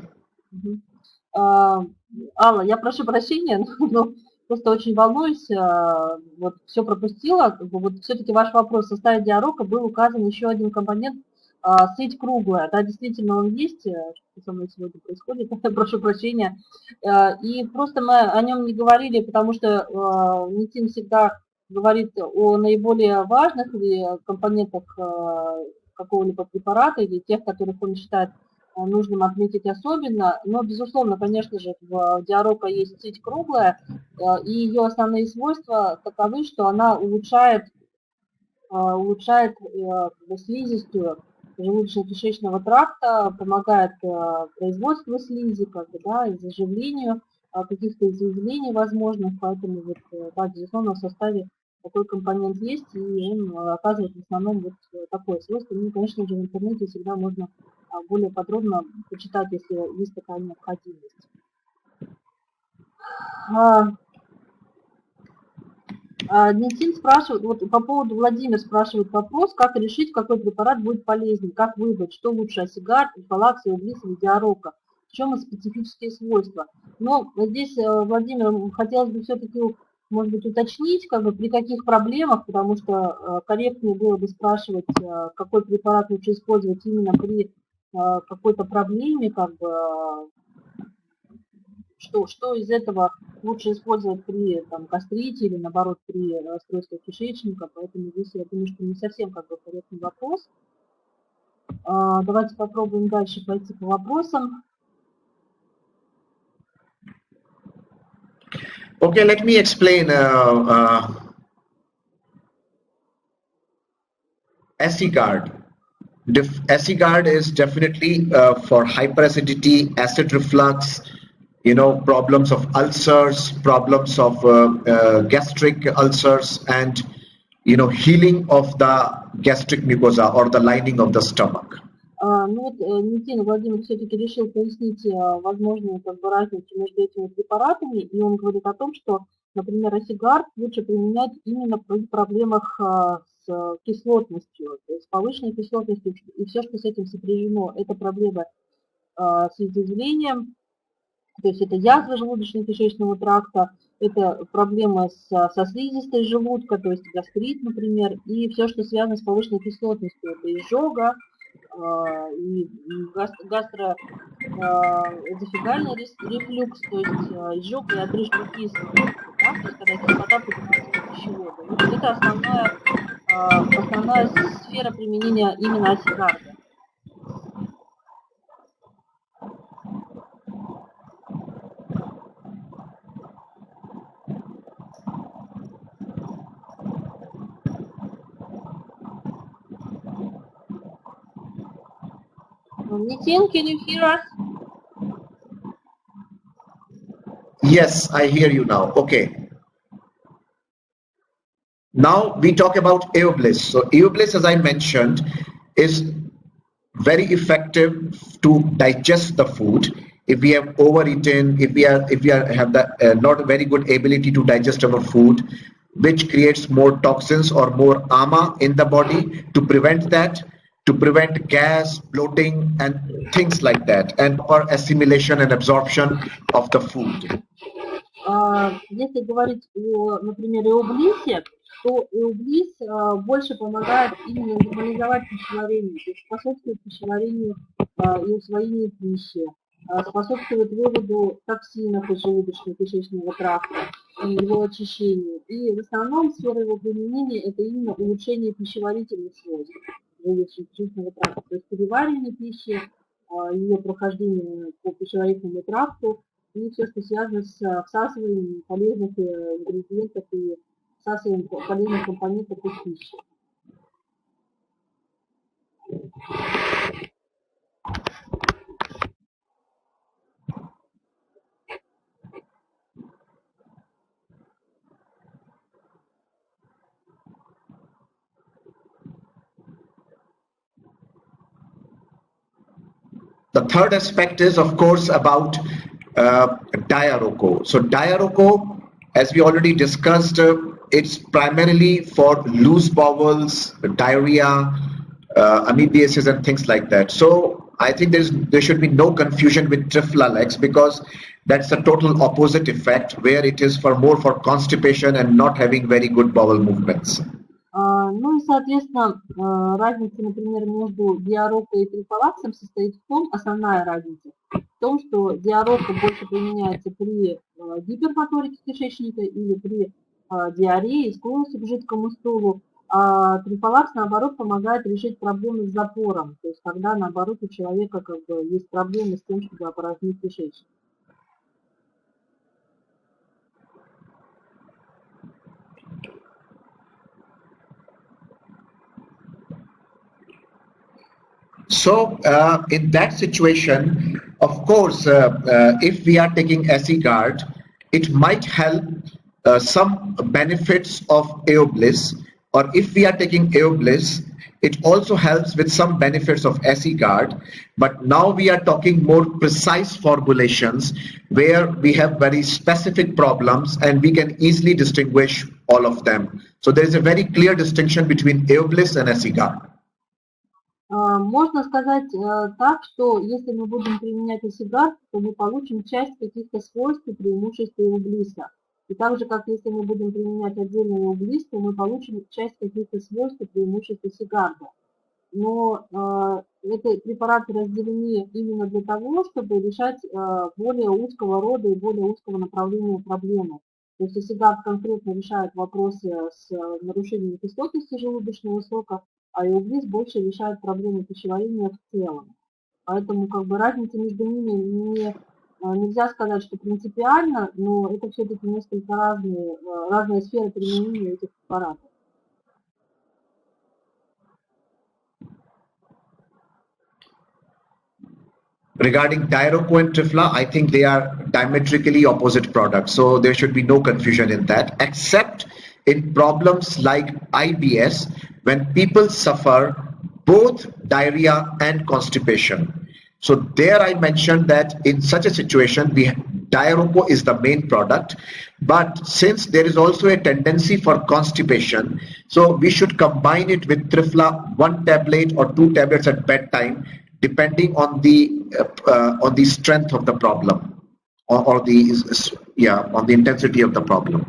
Алла, я прошу прощения, но просто очень волнуюсь, вот все пропустила. Вот все-таки ваш вопрос в составе Диарроко был указан еще один компонент, сыть круглая. Да, действительно он есть, что со мной сегодня происходит, прошу прощения. И просто мы о нем не говорили, потому что Нитин всегда говорит о наиболее важных компонентах какого-либо препарата или тех, которых он считает нужным отметить особенно. Но, безусловно, конечно же, в Диарроко есть сыть круглая, и ее основные свойства таковы, что она улучшает слизистую желудочно-кишечного тракта, помогает производству слизи, да, и заживлению каких-то изъявлений возможных, поэтому вот, да, безусловно, в составе такой компонент есть, и он оказывает в основном вот такое свойство. Ну, конечно же, в интернете всегда можно более подробно почитать, если есть такая необходимость. Нитин спрашивает, вот по поводу, Владимир спрашивает вопрос, как решить, какой препарат будет полезнее, как выбрать, что лучше, Асигард, Трифалакс, Эоблисс или Диарроко, в чем специфические свойства. Но здесь, Владимир, хотелось бы все-таки, может быть, уточнить, при каких проблемах, потому что корректнее было бы спрашивать, какой препарат лучше использовать именно при какой-то проблеме, что из этого лучше использовать при гастрите или, наоборот, при расстройстве кишечника. Поэтому здесь, я думаю, что не совсем корректный вопрос. Давайте попробуем дальше пойти по вопросам. Okay, let me explain. Asигард. Asиgarд is definitely for hyperacidity, acid reflux, problems of ulcers, problems of gastric ulcers, and healing of the gastric mucosa or the lining of the stomach. Ну вот Нитин Владимир все-таки решил пояснить возможную разницу между этими препаратами, и он говорит о том, что, например, Асигард лучше применять именно при проблемах с кислотностью, то есть с повышенной кислотностью, и все, что с этим сопряжено, это проблемы с изъявлением, то есть это язвы желудочно-кишечного тракта, это проблемы со слизистой желудка, то есть гастрит, например, и все, что связано с повышенной кислотностью, это изжога, и гастроэзофагальный рефлюкс, то есть изжога и отрыжка кислоты, да, то есть когда кислота поднимается по пищеводу. Вот это основная сфера применения именно асигарда. Nitin, can you hear us? Yes, I hear you now. Okay. Now we talk about Aeobliss. So Aeobliss, as I mentioned, is very effective to digest the food. If we have overeaten, if we have the not a very good ability to digest our food, which creates more toxins or more ama in the body, to prevent that, to prevent gas, bloating, and things like that, and for assimilation and absorption of the food. Если говорить о, например, Эоблиссе, то Эоблисс больше помогает именно нормализовать пищеварение, то есть способствует пищеварению и усвоению пищи, способствует выводу токсинов из желудочно-кишечного тракта и его очищению. И в основном сфера его применения это именно улучшение пищеварительных свойств желудочно-кишечного тракта, то есть переваривание пищи, ее прохождение по пищеварительному тракту и все, что связано с всасыванием полезных ингредиентов и всасыванием полезных компонентов из пищи. The third aspect is, of course, about Diarroco. So Diarroco, as we already discussed, it's primarily for loose bowels, diarrhea, amoebiasis, and things like that. So I think there should be no confusion with Triflalex, because that's a total opposite effect, where it is more for constipation and not having very good bowel movements. Ну и, соответственно, разница, например, между Диарроко и Трифалаксом состоит в том, основная разница, в том, что Диарроко больше применяется при гипермоторике кишечника или при диарее, склонности к жидкому стулу, а Трифалакс, наоборот, помогает решить проблемы с запором, то есть когда, наоборот, у человека как бы есть проблемы с тем, чтобы опорожнить кишечник. So in that situation, of course, if we are taking Assigard, it might help some benefits of Aeobliss, or if we are taking Aeobliss, it also helps with some benefits of Assigard. But now we are talking more precise formulations where we have very specific problems and we can easily distinguish all of them. So there is a very clear distinction between Aeobliss and Assigard. Можно сказать так, что если мы будем применять Асигард, то мы получим часть каких-то свойств и преимуществ Эоблисса. И так же, как если мы будем применять отдельно Эоблисс, то мы получим часть каких-то свойств и преимуществ Асигарда. Но эти препараты разделены именно для того, чтобы решать более узкого рода и более узкого направления проблемы. То есть Асигард конкретно решает вопросы с нарушением кислотности желудочного сока, а Эоблисс больше решает проблемы пищеварения в целом. Поэтому как бы разница между ними нельзя сказать, что принципиально, но это все-таки несколько разные сферы применения этих препаратов. regarding Diarroco and Trifla, I think they are diametrically opposite products, so there should be no confusion in that, except in problems like IBS, when people suffer both diarrhea and constipation. So there I mentioned that in such a situation, Diarroco is the main product, but since there is also a tendency for constipation, so we should combine it with Trifla, 1 tablet or 2 tablets at bedtime, depending on the strength of the problem or the intensity of the problem.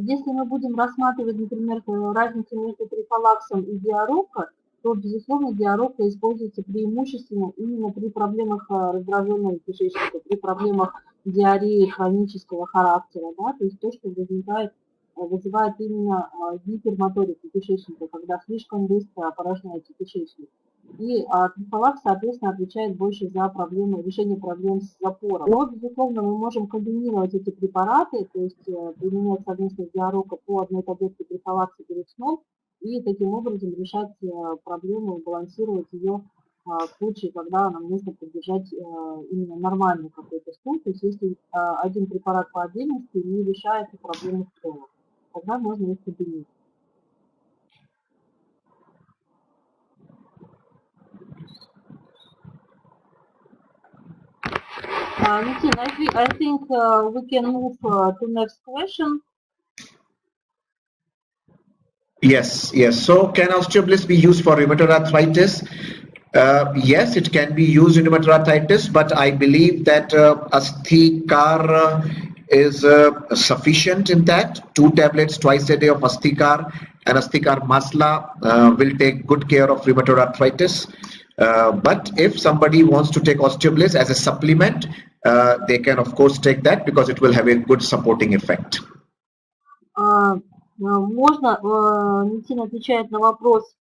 Если мы будем рассматривать, например, разницу между трифалаксом и диарроко, то, безусловно, диарроко используется преимущественно именно при проблемах раздраженного кишечника, при проблемах диареи хронического характера, да, то есть то, что вызывает именно гипермоторику кишечника, когда слишком быстро опорожняется кишечник. И трифалакс, соответственно, отвечает больше за решение проблем с запором. Но, безусловно, мы можем комбинировать эти препараты, то есть применять совместно с диарроко по 1 таблетке трифалакса перед сном, и таким образом решать проблему, балансировать ее в случае, когда нам нужно поддержать именно нормальный какой-то сон. То есть если один препарат по отдельности не решает проблему в целом, тогда можно их комбинировать. Nitin, I think we can move to next question. Yes. So can Ostеоблисс be used for rheumatoid arthritis? Yes, it can be used in rheumatoid arthritis, but I believe that Astikar is sufficient in that. 2 tablets twice a day of Astikar and Astikar Masla will take good care of rheumatoid arthritis. But if somebody wants to take Ostеоблисс as a supplement, they can of course take that because it will have a good supporting effect. Можно, Нитин отвечает на вопрос,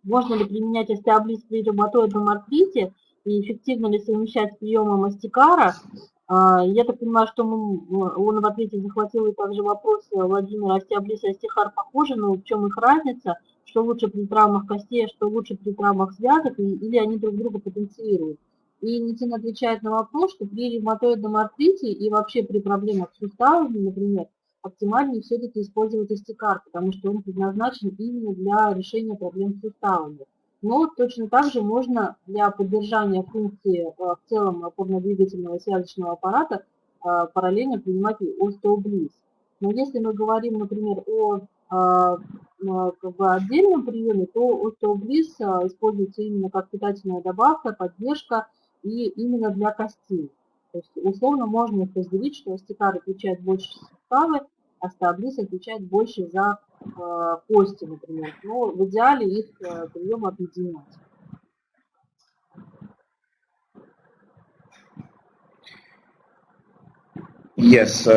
можно ли применять остеоблисс при ревматоидном артрите и эффективно ли совмещать с приемом Астикара. Я так понимаю, что он в ответе захватил и также вопрос Владимира: остеоблисс и Астикар похожи, но в чем их разница, что лучше при травмах костей, а что лучше при травмах связок, или они друг друга потенцируют. И Нитин отвечает на вопрос, что при ревматоидном артрите и вообще при проблемах с суставами, например, оптимальнее все-таки использовать Астикар, потому что он предназначен именно для решения проблем с суставами. Но точно так же можно для поддержания функции в целом опорно-двигательного связочного аппарата параллельно принимать и Остеоблисс. Но если мы говорим, например, о отдельном приеме, то Остеоблисс используется именно как питательная добавка, поддержка и именно для костей. То есть условно можно их разделить, что Астикар отвечает больше за суставы, а Остеоблисс отвечает больше за кости, например. Но в идеале их прием объединять. Yes.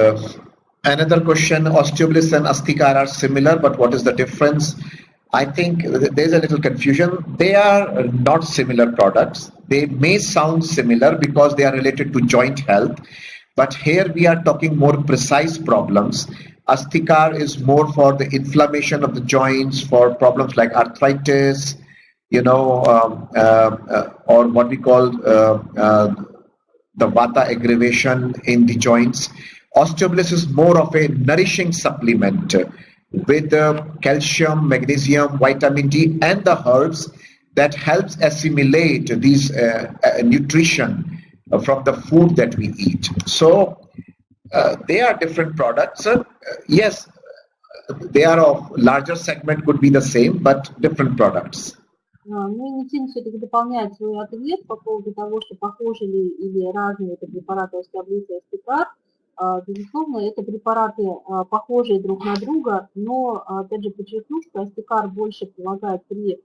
Another question: Ostеоблисс and Astikar are similar, but what is the difference? I think there's a little confusion. They are not similar products. They may sound similar because they are related to joint health, but here we are talking more precise problems. Astikar is more for the inflammation of the joints, for problems like arthritis, or what we call the vata aggravation in the joints. Ostеоблисс is more of a nourishing supplement with calcium, magnesium, vitamin D, and the herbs that helps assimilate these nutrition from the food that we eat. So they are different products. Yes, they are of larger segment, could be the same, but different products. Ну, Нитин все-таки дополняет свой ответ по поводу того, что похожи ли или разные это препараты Остеоблисс и Астикар. Безусловно, это препараты похожие друг на друга, но, опять же, подчеркну, что Астикар больше помогает при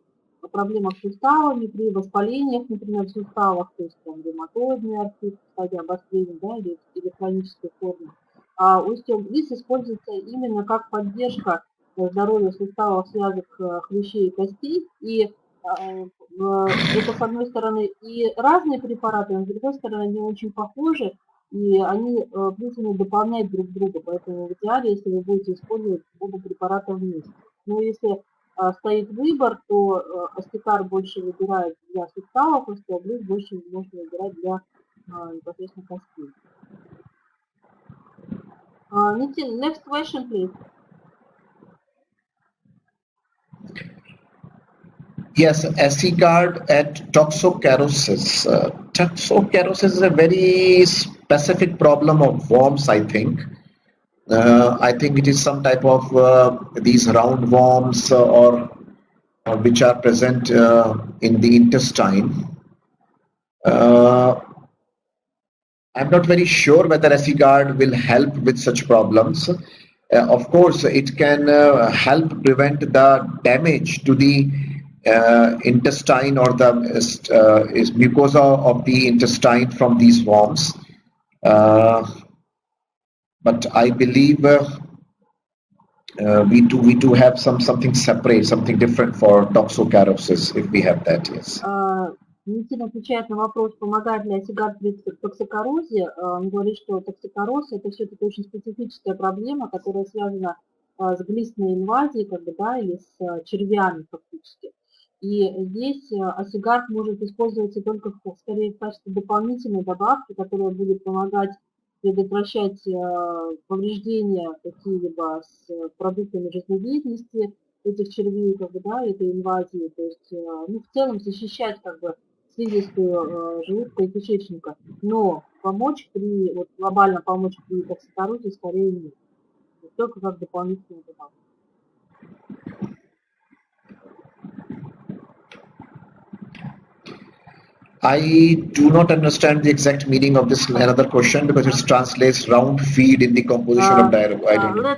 проблемах с суставами, при воспалениях, например, в суставах, то есть там ревматоидный артрит, кстати, обострение, да, или хронической формы. А Остеоблисс используется именно как поддержка здоровья суставов, связок, хрящей и костей, и это, с одной стороны, и разные препараты, но с другой стороны, они очень похожи, и они, в принципе, дополняют друг друга, поэтому в идеале, если вы будете использовать оба препарата вместе. Но если стоит выбор, то остеокар больше выбирает для суставов, остеоблисс больше можно выбирать для непосредственно костей. Next question, please. Yes, Assigard at toxocarisis. Toxocarisis is a very specific problem of worms, I think. I think it is some type of these round worms which are present in the intestine. I'm not very sure whether Assigard will help with such problems. Of course, it can help prevent the damage to the intestine or the mucosa of the intestine from these worms. But I believe we do have something separate, something different for toxocarisis if we have that. Yes. Никита отвечает на вопрос, помогает ли Асигард при токсикорозе. Он говорит, что токсикороз это все-таки очень специфическая проблема, которая связана с глистной инвазией, как бы, да, или с червями фактически. И здесь Асигард может использоваться только скорее в качестве дополнительной добавки, которая будет помогать предотвращать повреждения какие-либо с продуктами жизнедеятельности этих червей, как бы, да, этой инвазии, то есть, ну, в целом защищать, как бы, слизистую желудка и кишечника, но помочь вот глобально помочь при токсикорозе скорее нет, только как дополнительная добавка. I do not understand the exact meaning of this another question because it translates round feed in the composition of Diarroco. I don't know.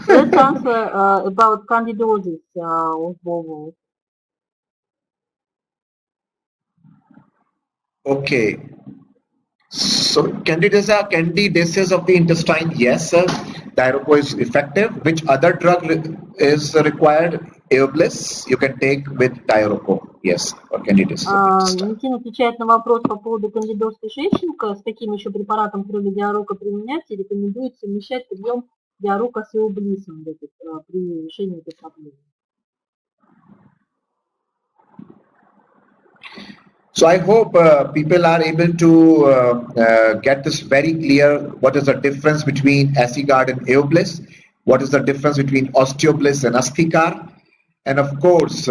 Let's answer about candidosis of bowel. Okay. So candidiasis of the intestine, yes, Diarroco is effective. Which other drug is required? Остеоблисс you can take with Diarroco, yes, for candidiasis of the intestine. Никита отвечает на вопрос по поводу кандидоз кишечника, с каким еще препаратом кроме Диарроко применять, и рекомендует совмещать прием Диарроко с Остеоблиссом при решении этой проблемы. So I hope people are able to get this very clear. What is the difference between Assigard and Остеоблисс? What is the difference between Ostеоблисс and Astikar? And of course,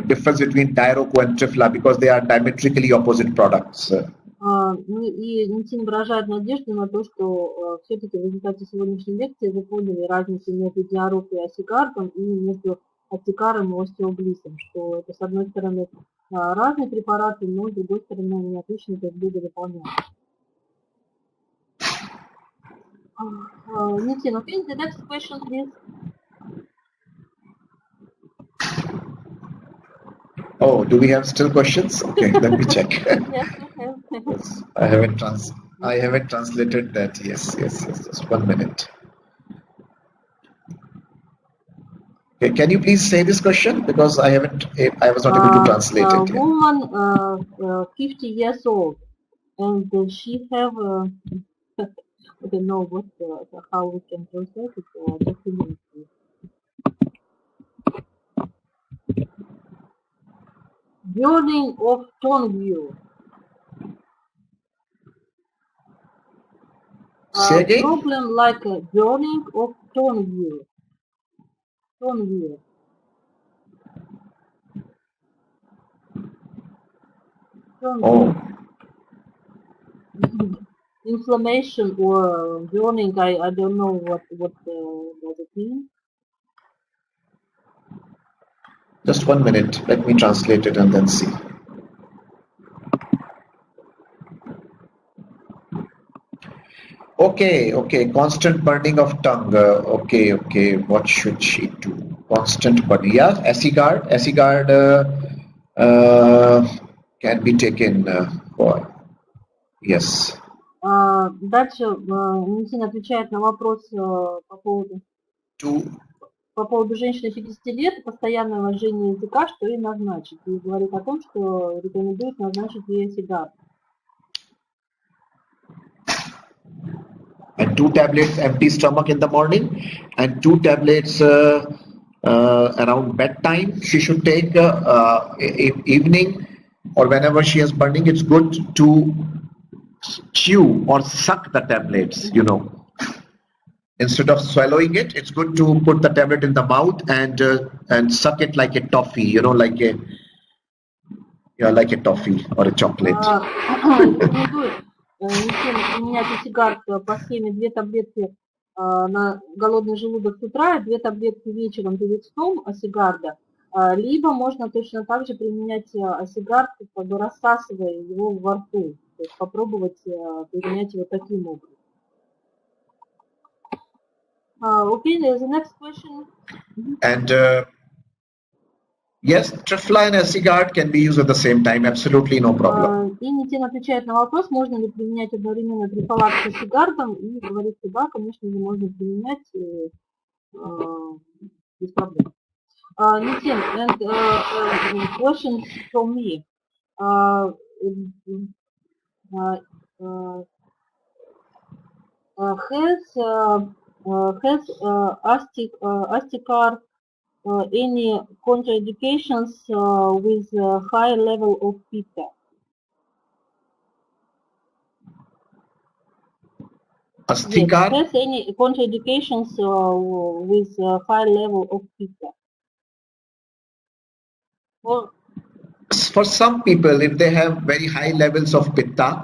difference between Diarroco and Trifla because they are diametrically opposite products. И Никита выражает надежду на то, что все-таки в результате сегодняшней лекции вы поняли разницу между Диарроко и Асигардом и между Остеокаром и Остеоблиссом, что это, с одной стороны, разные препараты, но с другой стороны, они отлично друг друга дополняют. Никита, okay, the next question, please. Oh, do we have still questions? Okay, let me check. Yes, we have. Yes, I haven't translated that. Yes. Just 1 minute. Okay, can you please say this question because I was not able to translate it. A woman 50 years old and she have I don't know how we can translate it. Document. Burning of tongue view. Say again? Problem like a burning of tongue view. Tongue view. Oh. Inflammation or burning, I don't know what does it mean. Just 1 minute. Let me translate it and then see. Okay. Constant burning of tongue. Okay. What should she do? Constant burning. Yeah, Assigard can be taken for. Yes. Дальше Никита отвечает на вопрос по поводу женщины 50 лет, постоянное вожжение языка, что ей назначить. И говорит о том, что рекомендует назначить ей Асигард. And 2 tablets empty stomach in the morning and 2 tablets around bedtime. She should take evening or whenever she is burning. It's good to chew or suck the tablets, you know. Instead of swallowing it, it's good to put the tablet in the mouth and suck it like a toffee, you know, like a toffee or a chocolate. Рекомендуют применять Асигард по схеме 2 таблетки на голодный желудок с утра и 2 таблетки вечером перед сном Асигарда. Либо можно точно так же применять Асигард, как бы рассасывая его во рту. То есть попробовать применять его таким образом. Okay, there's the next question. And yes, Trifla and Assigard can be used at the same time. Absolutely no problem. И Нитин отвечает на вопрос, можно ли применять одновременно Трифалат с Асигардом, и говорит, что да, конечно же, можно применять без проблем. Нитин, and question from me. Has Astigard any contraindications with high level of pitta? Astigard? Yes, has any contraindications with high level of pitta? Or For some people, if they have very high levels of pitta,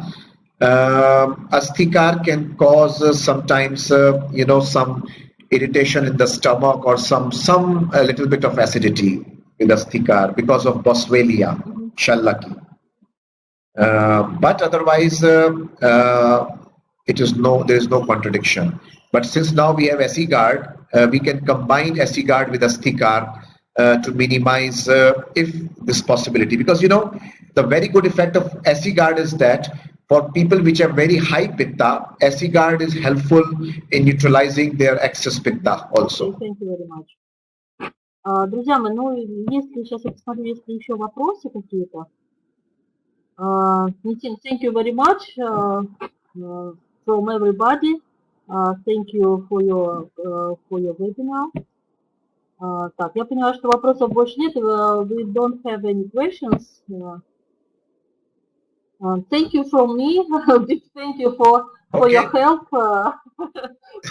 Astikar can cause sometimes, you know, some irritation in the stomach or some a little bit of acidity with Astikar because of Boswellia, Shallaki. But otherwise, there is no contradiction. But since now we have Assigard, we can combine Assigard with Astikar to minimize if this possibility. Because, you know, the very good effect of Assigard is that for people which have very high pitta, Assigard is helpful in neutralizing their excess pitta also. Thank you very much. Друзья мои, ну, если сейчас я посмотрю, есть ли еще вопросы какие-то. Нитин, thank you very much from everybody. Thank you for your webinar. Так, я поняла, что вопросов больше нет. We don't have any questions. Thank you from me. Thank you for your help for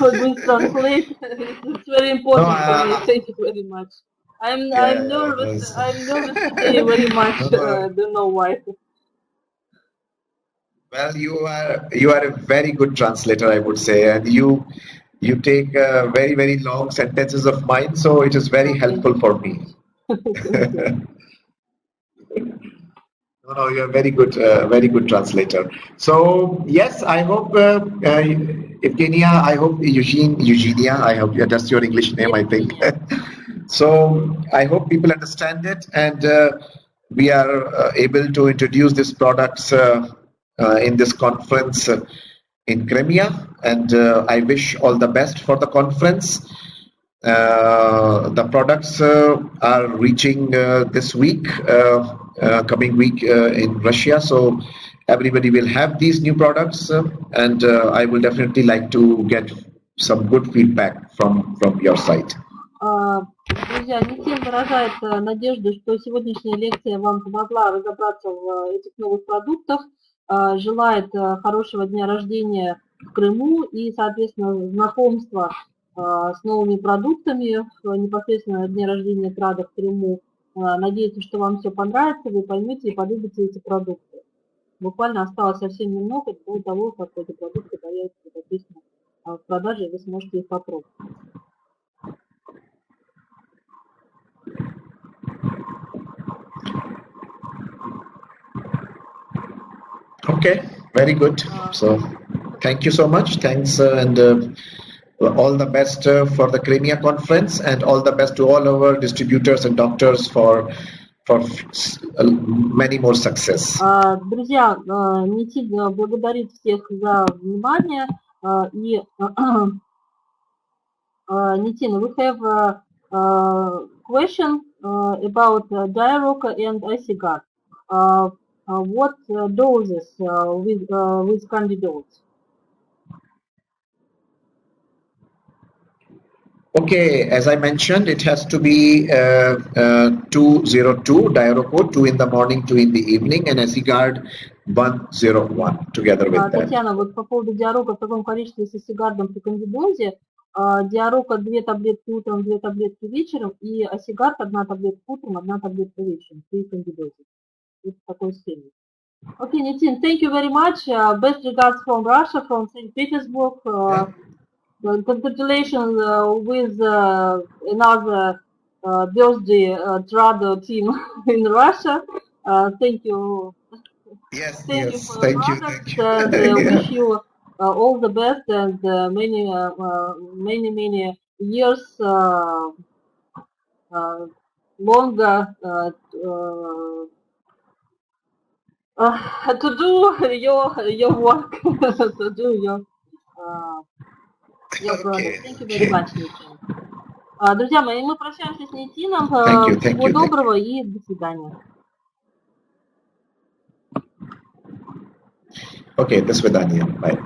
this translation. It's very important for me. Thank you very much. I'm nervous. I'm nervous today very much. I don't know why. Well, you are a very good translator, I would say, and you take very, very long sentences of mine, so it is very helpful for me. No, you're a very good translator. So yes, I hope Evgenia, I hope Eugenia, I hope that's your English name, I think. So I hope people understand it, and we are able to introduce these products in this conference in Crimea, and I wish all the best for the conference. The products are reaching this week, coming week in Russia, so everybody will have these new products, and I will definitely like to get some good feedback from your side. Друзья, Нитин выражает надежду, что сегодняшняя лекция вам помогла разобраться в этих новых продуктах, желает хорошего дня рождения в Крыму и, соответственно, знакомства с новыми продуктами непосредственно на дне рождения ТРАДа в Крыму. Надеется, что вам все понравится, вы поймете и полюбите эти продукты. Буквально осталось совсем немного до того, как эти продукты появятся, соответственно, в продаже, и вы сможете их попробовать. Okay, very good. So thank you so much. Thanks and all the best for the Crimea conference, and all the best to all our distributors and doctors for many more success. Друзья, Нитин благодарит всех за внимание. И Нитин, we have a question about Diarroco and Assigard. What doses with candidates? Okay, as I mentioned, it has to be 202 Diarroco, 2 in the morning, 2 in the evening, and Asигард 101 together with that. Татьяна, вот по поводу Диарроко в таком количестве с Асигардом при кандидозе, Диарроко 2 таблетки утром, 2 таблетки вечером, и Асигард 1 таблетка утром, 1 таблетка вечером при кандидозе. Вот в такой схеме. Okay, Nitin, thank you very much. Best regards from Russia, from St. Petersburg. Congratulations with another birthday Trado team in Russia. Thank you. Yes, Thank yes, you for thank the you, products, thank you. and wish you all the best and many years longer to do your work, to do your product. Thank you very much, Nitin. Друзья мои, мы прощаемся с Нитином. Всего доброго и до свидания. Okay, до свидания. Bye.